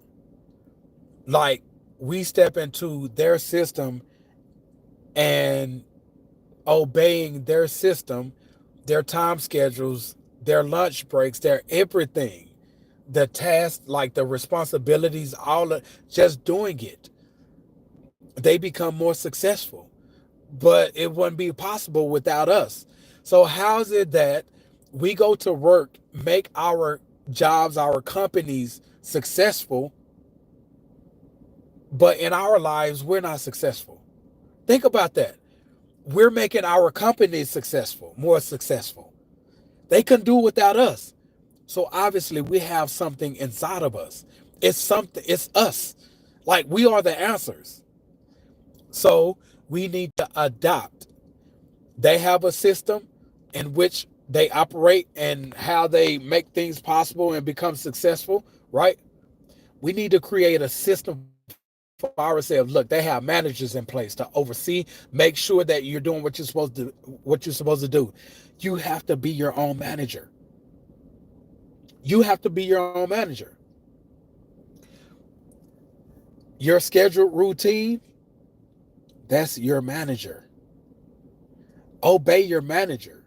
Like we step into their system and obeying their system, their time schedules, their lunch breaks, their everything, the tasks, like the responsibilities, all of just doing it, they become more successful. But it wouldn't be possible without us. So how is it that we go to work, make our jobs, our companies successful, but in our lives we're not successful? Think about that. We're making our companies successful, more successful. They couldn't do it without us. So obviously we have something inside of us. It's something, it's us. Like we are the answers. So we need to adopt. They have a system in which they operate and how they make things possible and become successful, right? We need to create a system for ourselves. Look, they have managers in place to oversee, make sure that you're doing what you're supposed to do. You have to be your own manager. You have to be your own manager. Your scheduled routine, that's your manager. Obey your manager.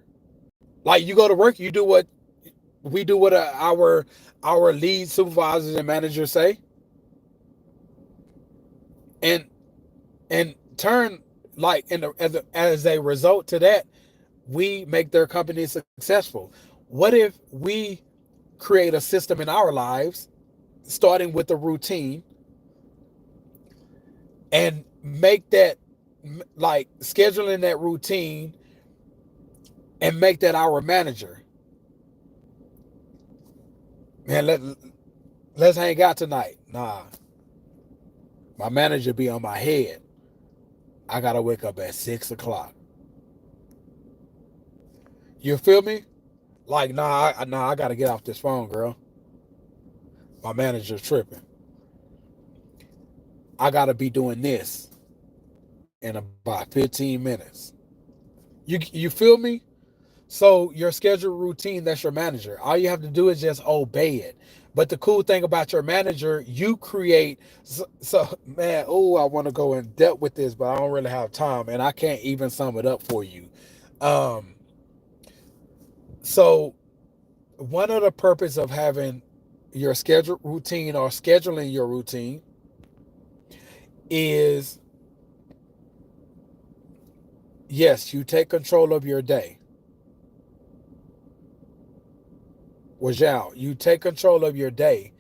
Like you go to work, you do what we do, what our lead supervisors and managers say, and turn like as a result to that, we make their company successful. What if we create a system in our lives, starting with the routine, and make that like scheduling that routine and make that our manager? Man, let's hang out tonight. Nah, my manager be on my head. I gotta wake up at 6 o'clock. You feel me? Like, I gotta get off this phone, girl. My manager's tripping. I gotta be doing this in about 15 minutes. You feel me? So your scheduled routine, that's your manager. All you have to do is just obey it. But the cool thing about your manager, you create. So man, oh, I want to go in depth with this, but I don't really have time, and I can't even sum it up for you. Um, so one of the purpose of having your scheduled routine or scheduling your routine is, yes, you take control of your day. Wajal, you take control of your day.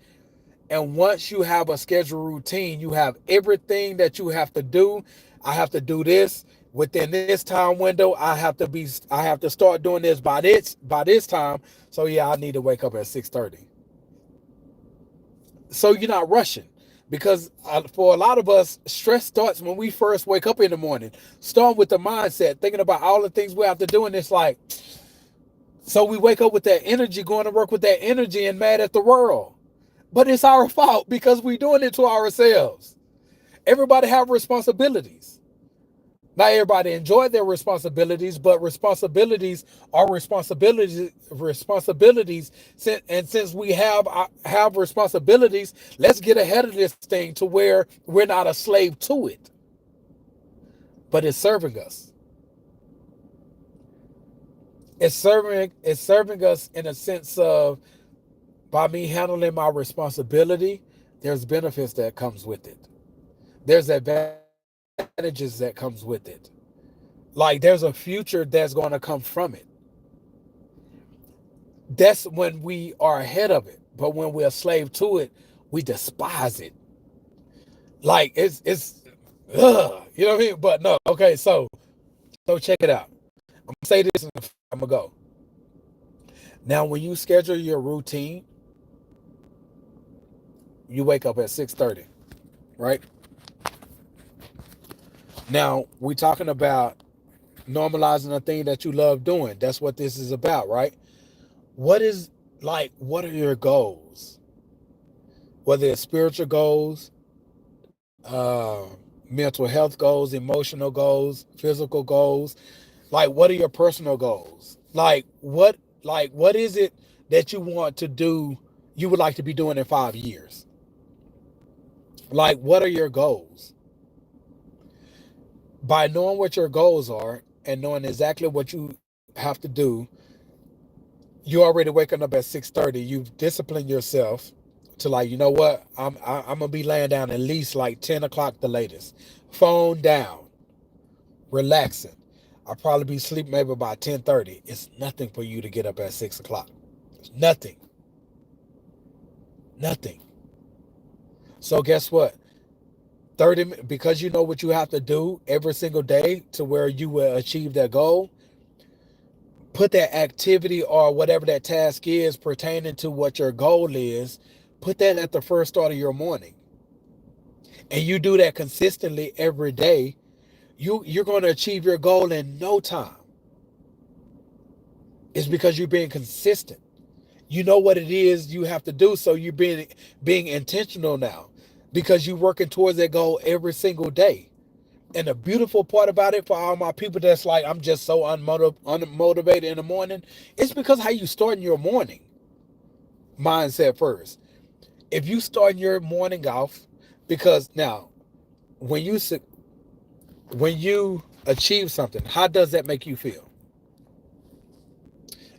And once you have a scheduled routine, you have everything that you have to do. I have to do this within this time window. I have to start doing this by this time. So yeah, I need to wake up at 6:30. So you're not rushing. Because for a lot of us, stress starts when we first wake up in the morning. Start with the mindset, thinking about all the things we have to do, and it's like, so we wake up with that energy, going to work with that energy and mad at the world. But it's our fault because we're doing it to ourselves. Everybody have responsibilities. Not everybody enjoy their responsibilities, but responsibilities are responsibilities. And since we have responsibilities, let's get ahead of this thing to where we're not a slave to it, but it's serving us. It's serving us in a sense of, by me handling my responsibility, there's benefits that comes with it. There's advantages that comes with it. Like there's a future that's going to come from it. That's when we are ahead of it. But when we're a slave to it, we despise it. Like it's you know what I mean? But no, okay, so check it out. I'm gonna say this and I'm gonna go. Now when you schedule your routine, you wake up at 6:30, right? Now we're talking about normalizing a thing that you love doing. That's what this is about, right? What is what are your goals? Whether it's spiritual goals, uh, mental health goals, emotional goals, physical goals. Like, what are your personal goals? What is it that you want to do? You would like to be doing in 5 years. Like, what are your goals? By knowing what your goals are and knowing exactly what you have to do, you already waking up at 6:30. You've disciplined yourself to, like, you know what? I'm gonna be laying down at least like 10 o'clock the latest. Phone down, relaxing. I'll probably be sleeping maybe by 10:30. It's nothing for you to get up at 6 o'clock. It's nothing. Nothing. So guess what? 30, because you know what you have to do every single day to where you will achieve that goal. put that activity or whatever that task is pertaining to what your goal is, put that at the first start of your morning. And you do that consistently every day, you're going to achieve your goal in no time. It's because you're being consistent. You know what it is you have to do, so you're being intentional now because you're working towards that goal every single day. And the beautiful part about it for all my people that's like, I'm just so unmotivated in the morning, it's because how you start in your morning mindset first. If you start your morning off, because now when you when you achieve something, how does that make you feel?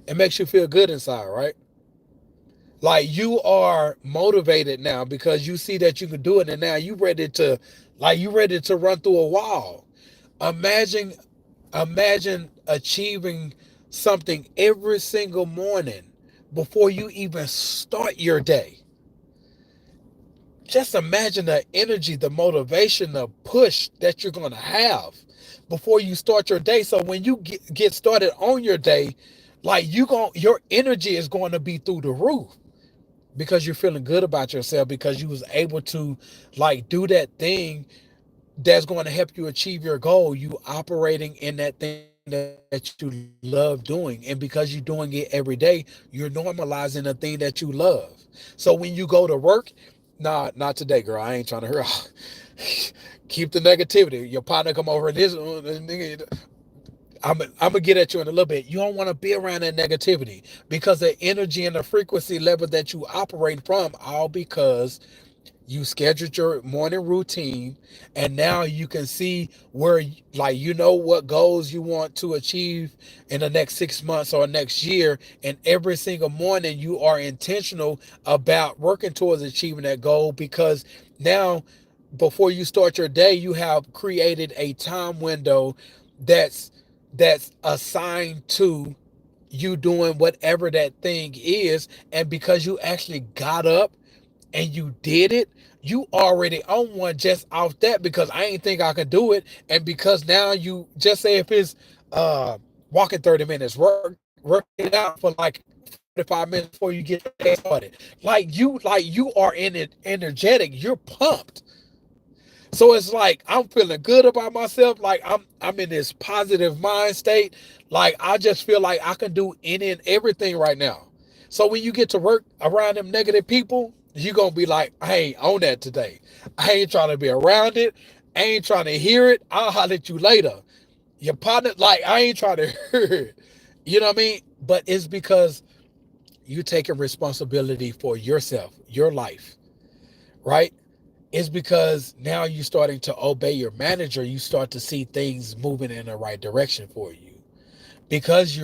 It makes you feel good inside, right? Like you are motivated now because you see that you can do it, and now you ready to run through a wall. Imagine imagine achieving something every single morning before you even start your day. Just imagine the energy, the motivation, the push that you're going to have before you start your day. So when you get started on your day, like your energy is going to be through the roof because you're feeling good about yourself because you was able to like do that thing that's going to help you achieve your goal. You operating in that thing that you love doing. And because you're doing it every day, you're normalizing the thing that you love. So when you go to work, nah, not today, girl. I ain't trying to hear. Keep the negativity. Your partner come over and this. I'm gonna get at you in a little bit. You don't want to be around that negativity because the energy and the frequency level that you operate from, all because you scheduled your morning routine, and now you can see where, like, you know what goals you want to achieve in the next 6 months or next year, and every single morning you are intentional about working towards achieving that goal because now before you start your day you have created a time window that's assigned to you doing whatever that thing is. And because you actually got up and you did it, you already on one just off that because I ain't think I could do it. And because now you just say if it's walking 30 minutes, work it out for like 45 minutes before you get your day started. Like you are in it energetic, you're pumped. So it's like I'm feeling good about myself. Like I'm in this positive mind state. Like I just feel like I can do any and everything right now. So when you get to work around them negative people, you're gonna be like, I ain't on that today. I ain't trying to be around it. I ain't trying to hear it. I'll holler at you later. Your partner, like I ain't trying to hear it. You know what I mean? But it's because you taking responsibility for yourself, your life, right? It's because now you're starting to obey your manager. You start to see things moving in the right direction for you because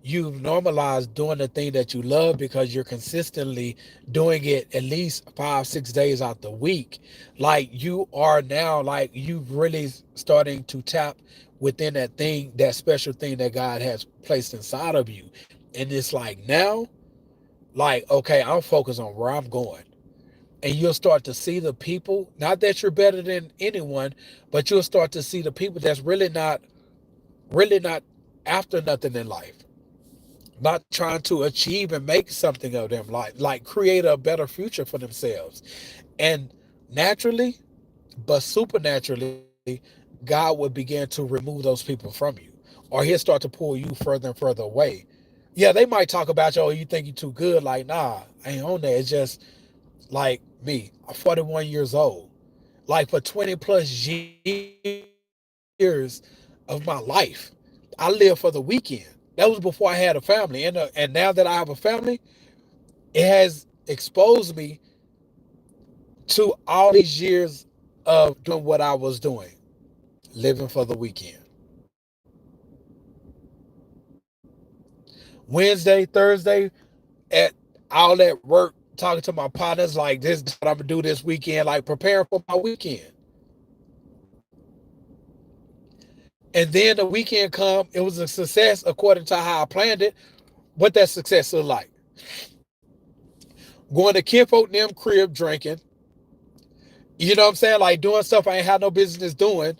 you've normalized doing the thing that you love because you're consistently doing it at least 5-6 days out the week. Like you are now, like you really starting to tap within that thing, that special thing that God has placed inside of you. And it's like now, like, okay, I'm focused on where I'm going, and you'll start to see the people, not that you're better than anyone, but you'll start to see the people that's really not after nothing in life, not trying to achieve and make something of them, like create a better future for themselves. And naturally, but supernaturally, God would begin to remove those people from you, or he'll start to pull you further and further away. Yeah, they might talk about you, oh, you think you're too good. Like, nah, I ain't on that. It's just like me, I'm 41 years old. Like for 20 plus years of my life, I lived for the weekend. That was before I had a family. And now that I have a family, it has exposed me to all these years of doing what I was doing, living for the weekend. Wednesday, Thursday, at all that work, talking to my partners like this, what I'm gonna do this weekend, like preparing for my weekend. And then the weekend come, it was a success according to how I planned it. What that success look like? Going to Kim Folk them crib drinking. You know what I'm saying? Like doing stuff I ain't had no business doing.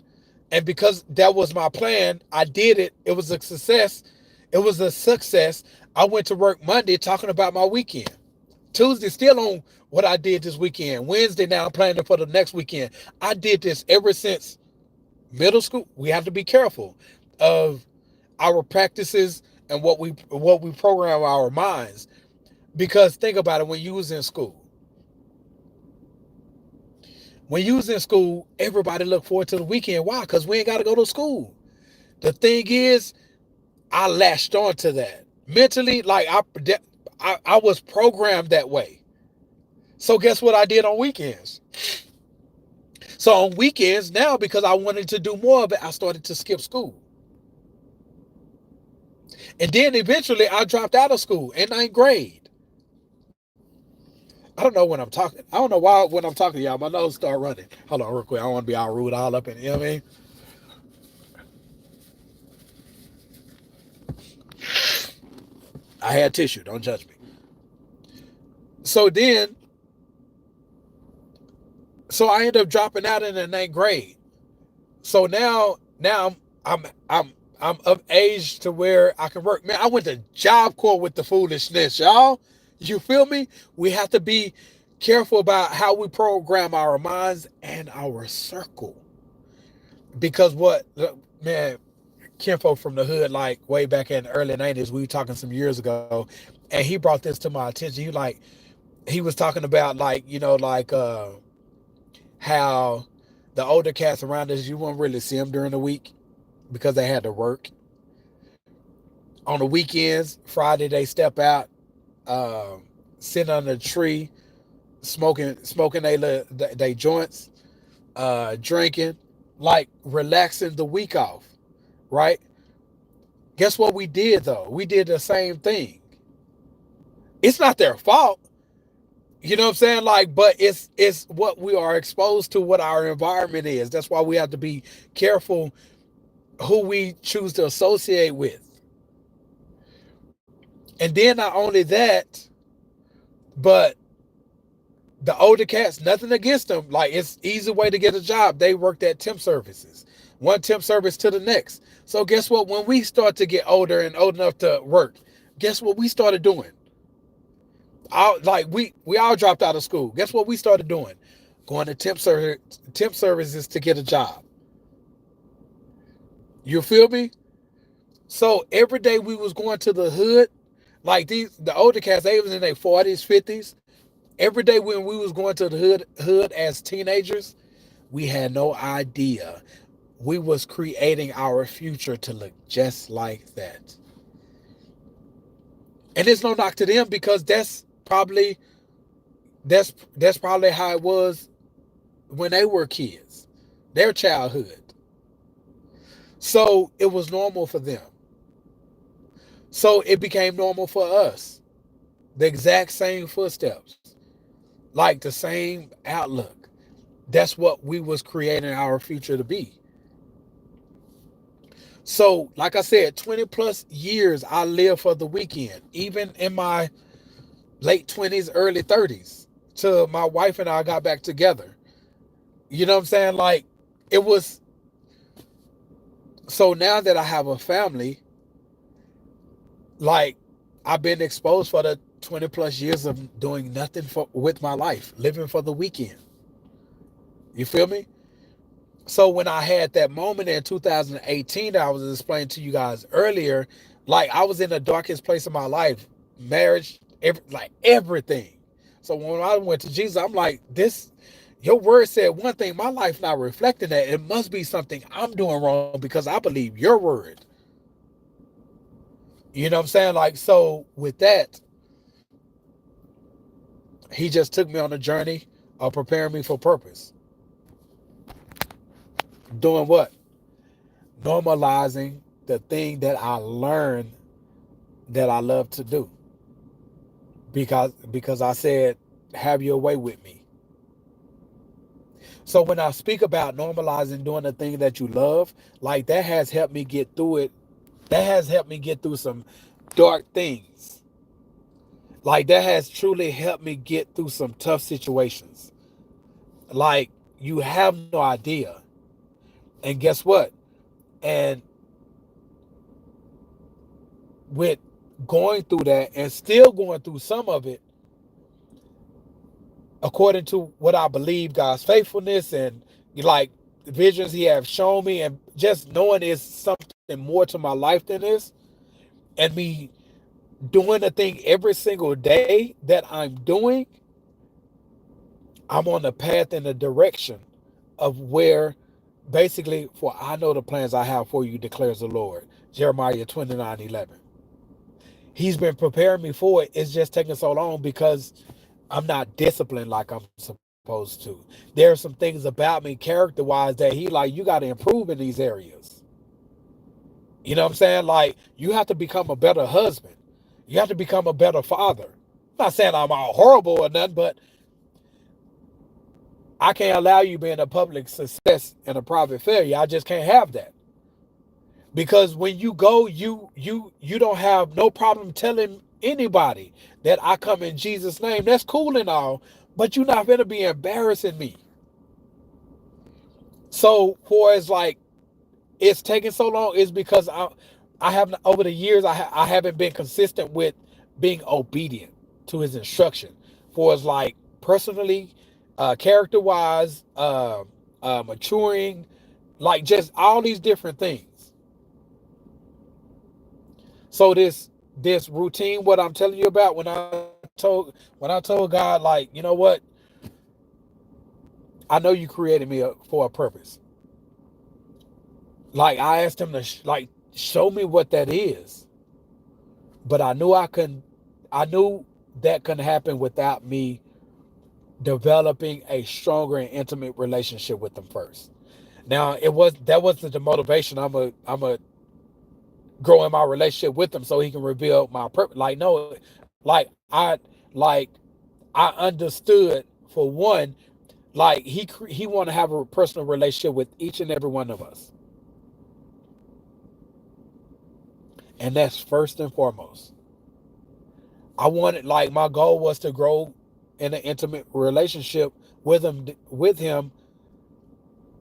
And because that was my plan, I did it. It was a success. It was a success. I went to work Monday talking about my weekend. Tuesday, still on what I did this weekend. Wednesday, now I'm planning for the next weekend. I did this ever since middle school. We have to be careful of our practices and what we program our minds. Because think about it, when you was in school. When you was in school, everybody looked forward to the weekend. Why? Because we ain't got to go to school. The thing is, I latched on to that. Mentally, like I was programmed that way. So guess what I did on weekends? So on weekends now, because I wanted to do more of it, I started to skip school. And then eventually I dropped out of school in ninth grade. I don't know when I'm talking. I don't know why when I'm talking to y'all, my nose start running. Hold on real quick. I don't want to be all rude all up in, you know what I mean? I had tissue. Don't judge me. So then, so I ended up dropping out in the ninth grade. So now I'm of age to where I can work. Man, I went to Job Corps with the foolishness, y'all. You feel me? We have to be careful about how we program our minds and our circle. Because what, man, Kinfo from the hood, like way back in the early 90s, we were talking some years ago, and he brought this to my attention. He was talking about like, how the older cats around us, you won't really see them during the week because they had to work. On the weekends, Friday they step out, um, sitting under a tree, smoking they joints, drinking, like relaxing the week off, right? Guess what we did though? We did the same thing. It's not their fault. You know what I'm saying? Like, but it's what we are exposed to, what our environment is. That's why we have to be careful who we choose to associate with. And then not only that, but the older cats, nothing against them. Like it's easy way to get a job. They worked at temp services, one temp service to the next. So guess what? When we start to get older and old enough to work, guess what we started doing? We all dropped out of school. Guess what we started doing? Going to temp services to get a job. You feel me? So every day we was going to the hood, like the older cats, they was in their 40s, 50s. Every day when we was going to the hood as teenagers, we had no idea we was creating our future to look just like that. And it's no knock to them because that's probably how it was when they were kids, their childhood. So it was normal for them. So it became normal for us. The exact same footsteps, like the same outlook. That's what we was creating our future to be. So, like I said, 20 plus years I lived for the weekend, even in my late 20s, early 30s, till my wife and I got back together. You know what I'm saying? Like, it was, so now that I have a family, like, I've been exposed for the 20 plus years of doing nothing with my life, living for the weekend. You feel me? So when I had that moment in 2018 that I was explaining to you guys earlier, like I was in the darkest place of my life, marriage, like everything. So when I went to Jesus, I'm like, your word said one thing, my life not reflecting that. It must be something I'm doing wrong because I believe your word. You know what I'm saying? Like, so with that, he just took me on a journey of preparing me for purpose. Doing what? Normalizing the thing that I learned that I love to do. Because I said, have your way with me. So when I speak about normalizing doing the thing that you love, like that has helped me get through it. That has helped me get through some dark things. Like that has truly helped me get through some tough situations. Like you have no idea. And guess what? And with going through that and still going through some of it according to what I believe God's faithfulness and like visions He have shown me, and just knowing it's something more to my life than this, and me doing the thing every single day that I'm doing, I'm on the path in the direction of where basically, for I know the plans I have for you, declares the Lord. Jeremiah 29:11. He's been preparing me for it. It's just taking so long because I'm not disciplined like I'm supposed to. There are some things about me character wise that he like, you got to improve in these areas. You know what I'm saying? Like, you have to become a better husband. You have to become a better father. I'm not saying I'm all horrible or nothing, but I can't allow you being a public success and a private failure. I just can't have that. Because when you go, you don't have no problem telling anybody that I come in Jesus' name. That's cool and all, but you're not gonna be embarrassing me. So for as like it's taking so long is because I haven't over the years I haven't been consistent with being obedient to his instruction. For as like personally, character wise, maturing, like just all these different things. So this routine, what I'm telling you about, when I told God, like, you know what, I know you created me for a purpose. Like I asked him to like show me what that is, but I knew I couldn't. I knew that couldn't happen without me developing a stronger and intimate relationship with them first. Now it was that wasn't the motivation. I'm a grow in my relationship with him so he can reveal my purpose. Like no, like like I understood for one, like he want to have a personal relationship with each and every one of us, and that's first and foremost. I wanted like my goal was to grow in an intimate relationship with him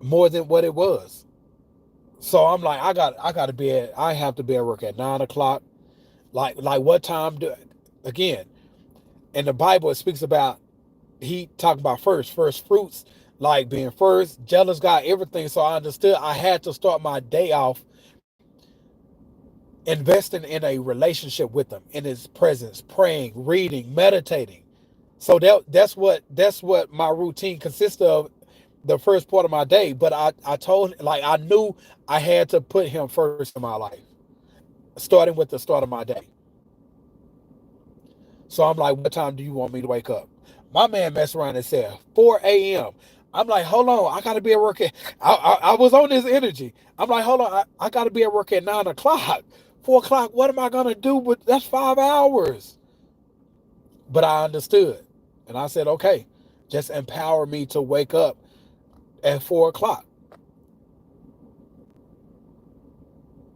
more than what it was. So I'm like I got to be at I have to be at work at 9 o'clock. Like what time do again in the Bible it speaks about he talked about first fruits, like being first, jealous God, everything. So I understood I had to start my day off investing in a relationship with him, in his presence, praying, reading, meditating. So that's what my routine consists of the first part of my day. But I told like I knew I had to put him first in my life, starting with the start of my day. So I'm like, what time do you want me to wake up? My man messed around and said 4 a.m. I'm like, hold on, I gotta be at work at I was on this energy. I'm like, hold on, I gotta be at work at 9 o'clock. 4 o'clock, what am I gonna do with that's 5 hours? But I understood. And I said, okay, just empower me to wake up at 4 o'clock.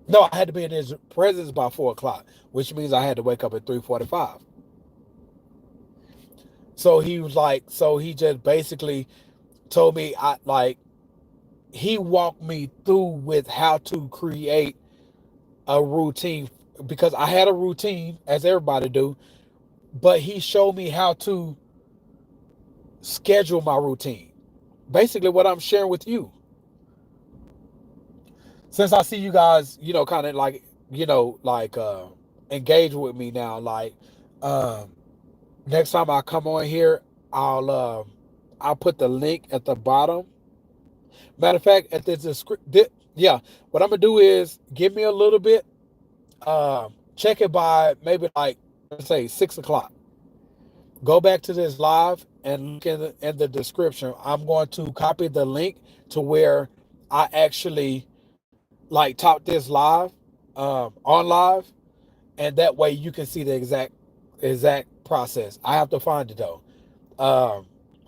No, I had to be in his presence by 4 o'clock, which means I had to wake up at 3:45. So he was like, so he just basically told me I like he walked me through with how to create a routine because I had a routine as everybody do, but he showed me how to schedule my routine. Basically what I'm sharing with you. Since I see you guys, kind of like, like engage with me now, like um next time I come on here, I'll um I'll put the link at the bottom. Matter of fact, at the description, yeah, what I'm gonna do is give me a little bit. Check it by maybe like let's say 6 o'clock. Go back to this live and look in the description. I'm going to copy the link to where I actually like taught this live, on live, and that way you can see the exact process. I have to find it though.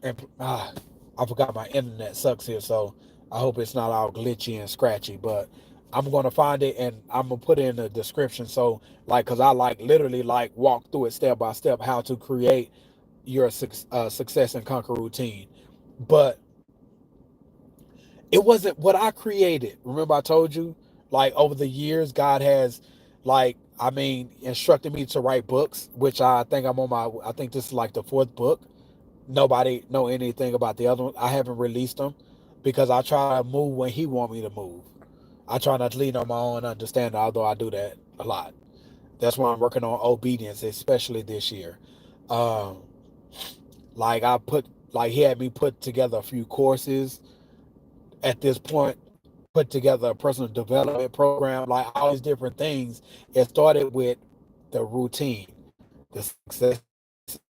And I forgot my internet sucks here, so I hope it's not all glitchy and scratchy. But I'm gonna find it and I'm gonna put it in the description. So like, cause I like literally like walk through it step by step how to create your success and conquer routine. But it wasn't what I created. Remember I told you like over the years God has like I mean, instructed me to write books, which I think I'm on my. I think this is like the fourth book. Nobody know anything about the other one. I haven't released them because I try to move when he want me to move. I try not to lean on my own understanding, although I do that a lot. That's why I'm working on obedience, especially this year. Um, like I put, like he had me put together a few courses at this point, put together a personal development program, like all these different things. It started with the routine, the success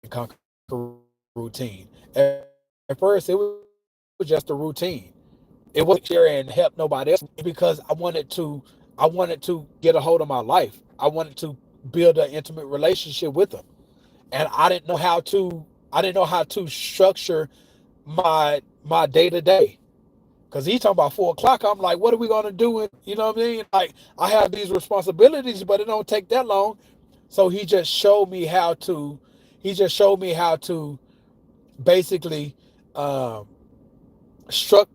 and conquer routine. At first, it was just a routine. It wasn't share and help nobody else because I wanted to get a hold of my life. I wanted to build an intimate relationship with them. And I didn't know how to structure my day to day. Cause he's talking about 4 o'clock. I'm like, what are we gonna do? You know what I mean? Like I have these responsibilities, but it don't take that long. So he just showed me how to basically um,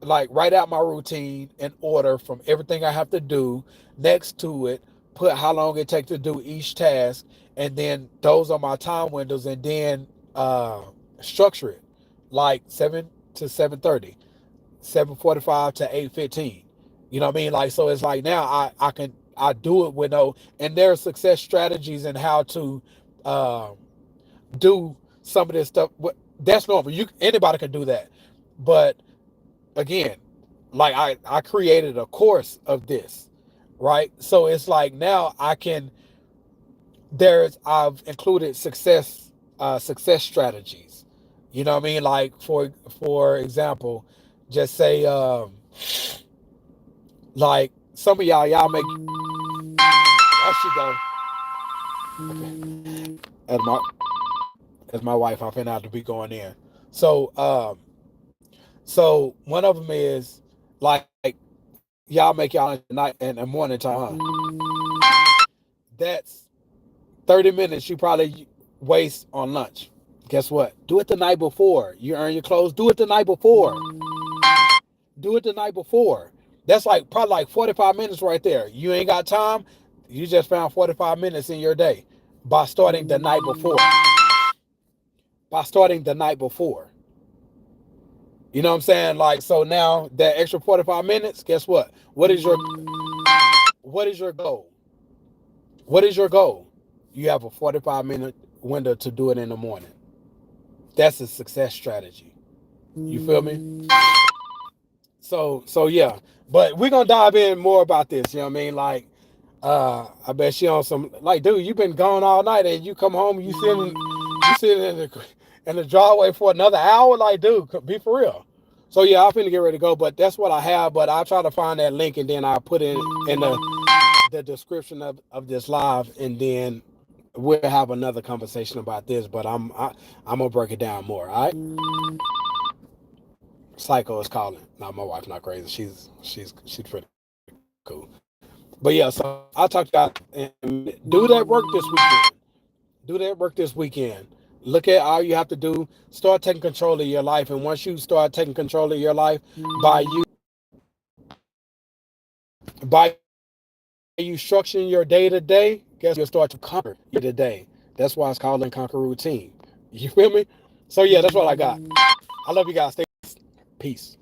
like write out my routine in order from everything I have to do. Next to it, put how long it takes to do each task, and then those are my time windows, and then structure it like 7 to 7:30, 7:45 to 8:15. You know what I mean? Like so, it's like now I do it with no, and there are success strategies and how to um, do some of this stuff. That's normal. Anybody can do that, but again, like I created a course of this, right? So it's like now I can there's I've included success strategies. You know what I mean? Like for example, just say like some of y'all make there she go. As my as my wife, I finna have to be going in. So so one of them is like y'all make y'all night and morning time, huh? That's 30 minutes you probably waste on lunch. Guess what? Do it the night before. You earn your clothes. Do it the night before. Do it the night before. That's like probably like 45 minutes right there. You ain't got time. You just found 45 minutes in your day by starting the night before. By starting the night before. You know what I'm saying? Like so now that extra 45 minutes, guess what? What is your goal? What is your goal? You have a 45-minute window to do it in the morning. That's a success strategy. You feel me? So yeah. But we're gonna dive in more about this, you know what I mean? Like I bet she on some like dude, you've been gone all night and you come home, you sitting in the driveway for another hour. Like, dude, be for real. So yeah, I'm finna get ready to go, but that's what I have. But I'll try to find that link and then I'll put it in the description of this live, and then we'll have another conversation about this. But I'm gonna break it down more. All right. Psycho is calling. No, my wife's not crazy. She's pretty cool. But yeah, so I'll talk to y'all and do that work this weekend. Do that work this weekend. Look at all you have to do. Start taking control of your life, and once you start taking control of your life by you structuring your day to day, guess what? You'll start to conquer your day to day. That's why it's called and conquer routine. You feel me? So yeah, that's what I got. I love you guys. Stay peace.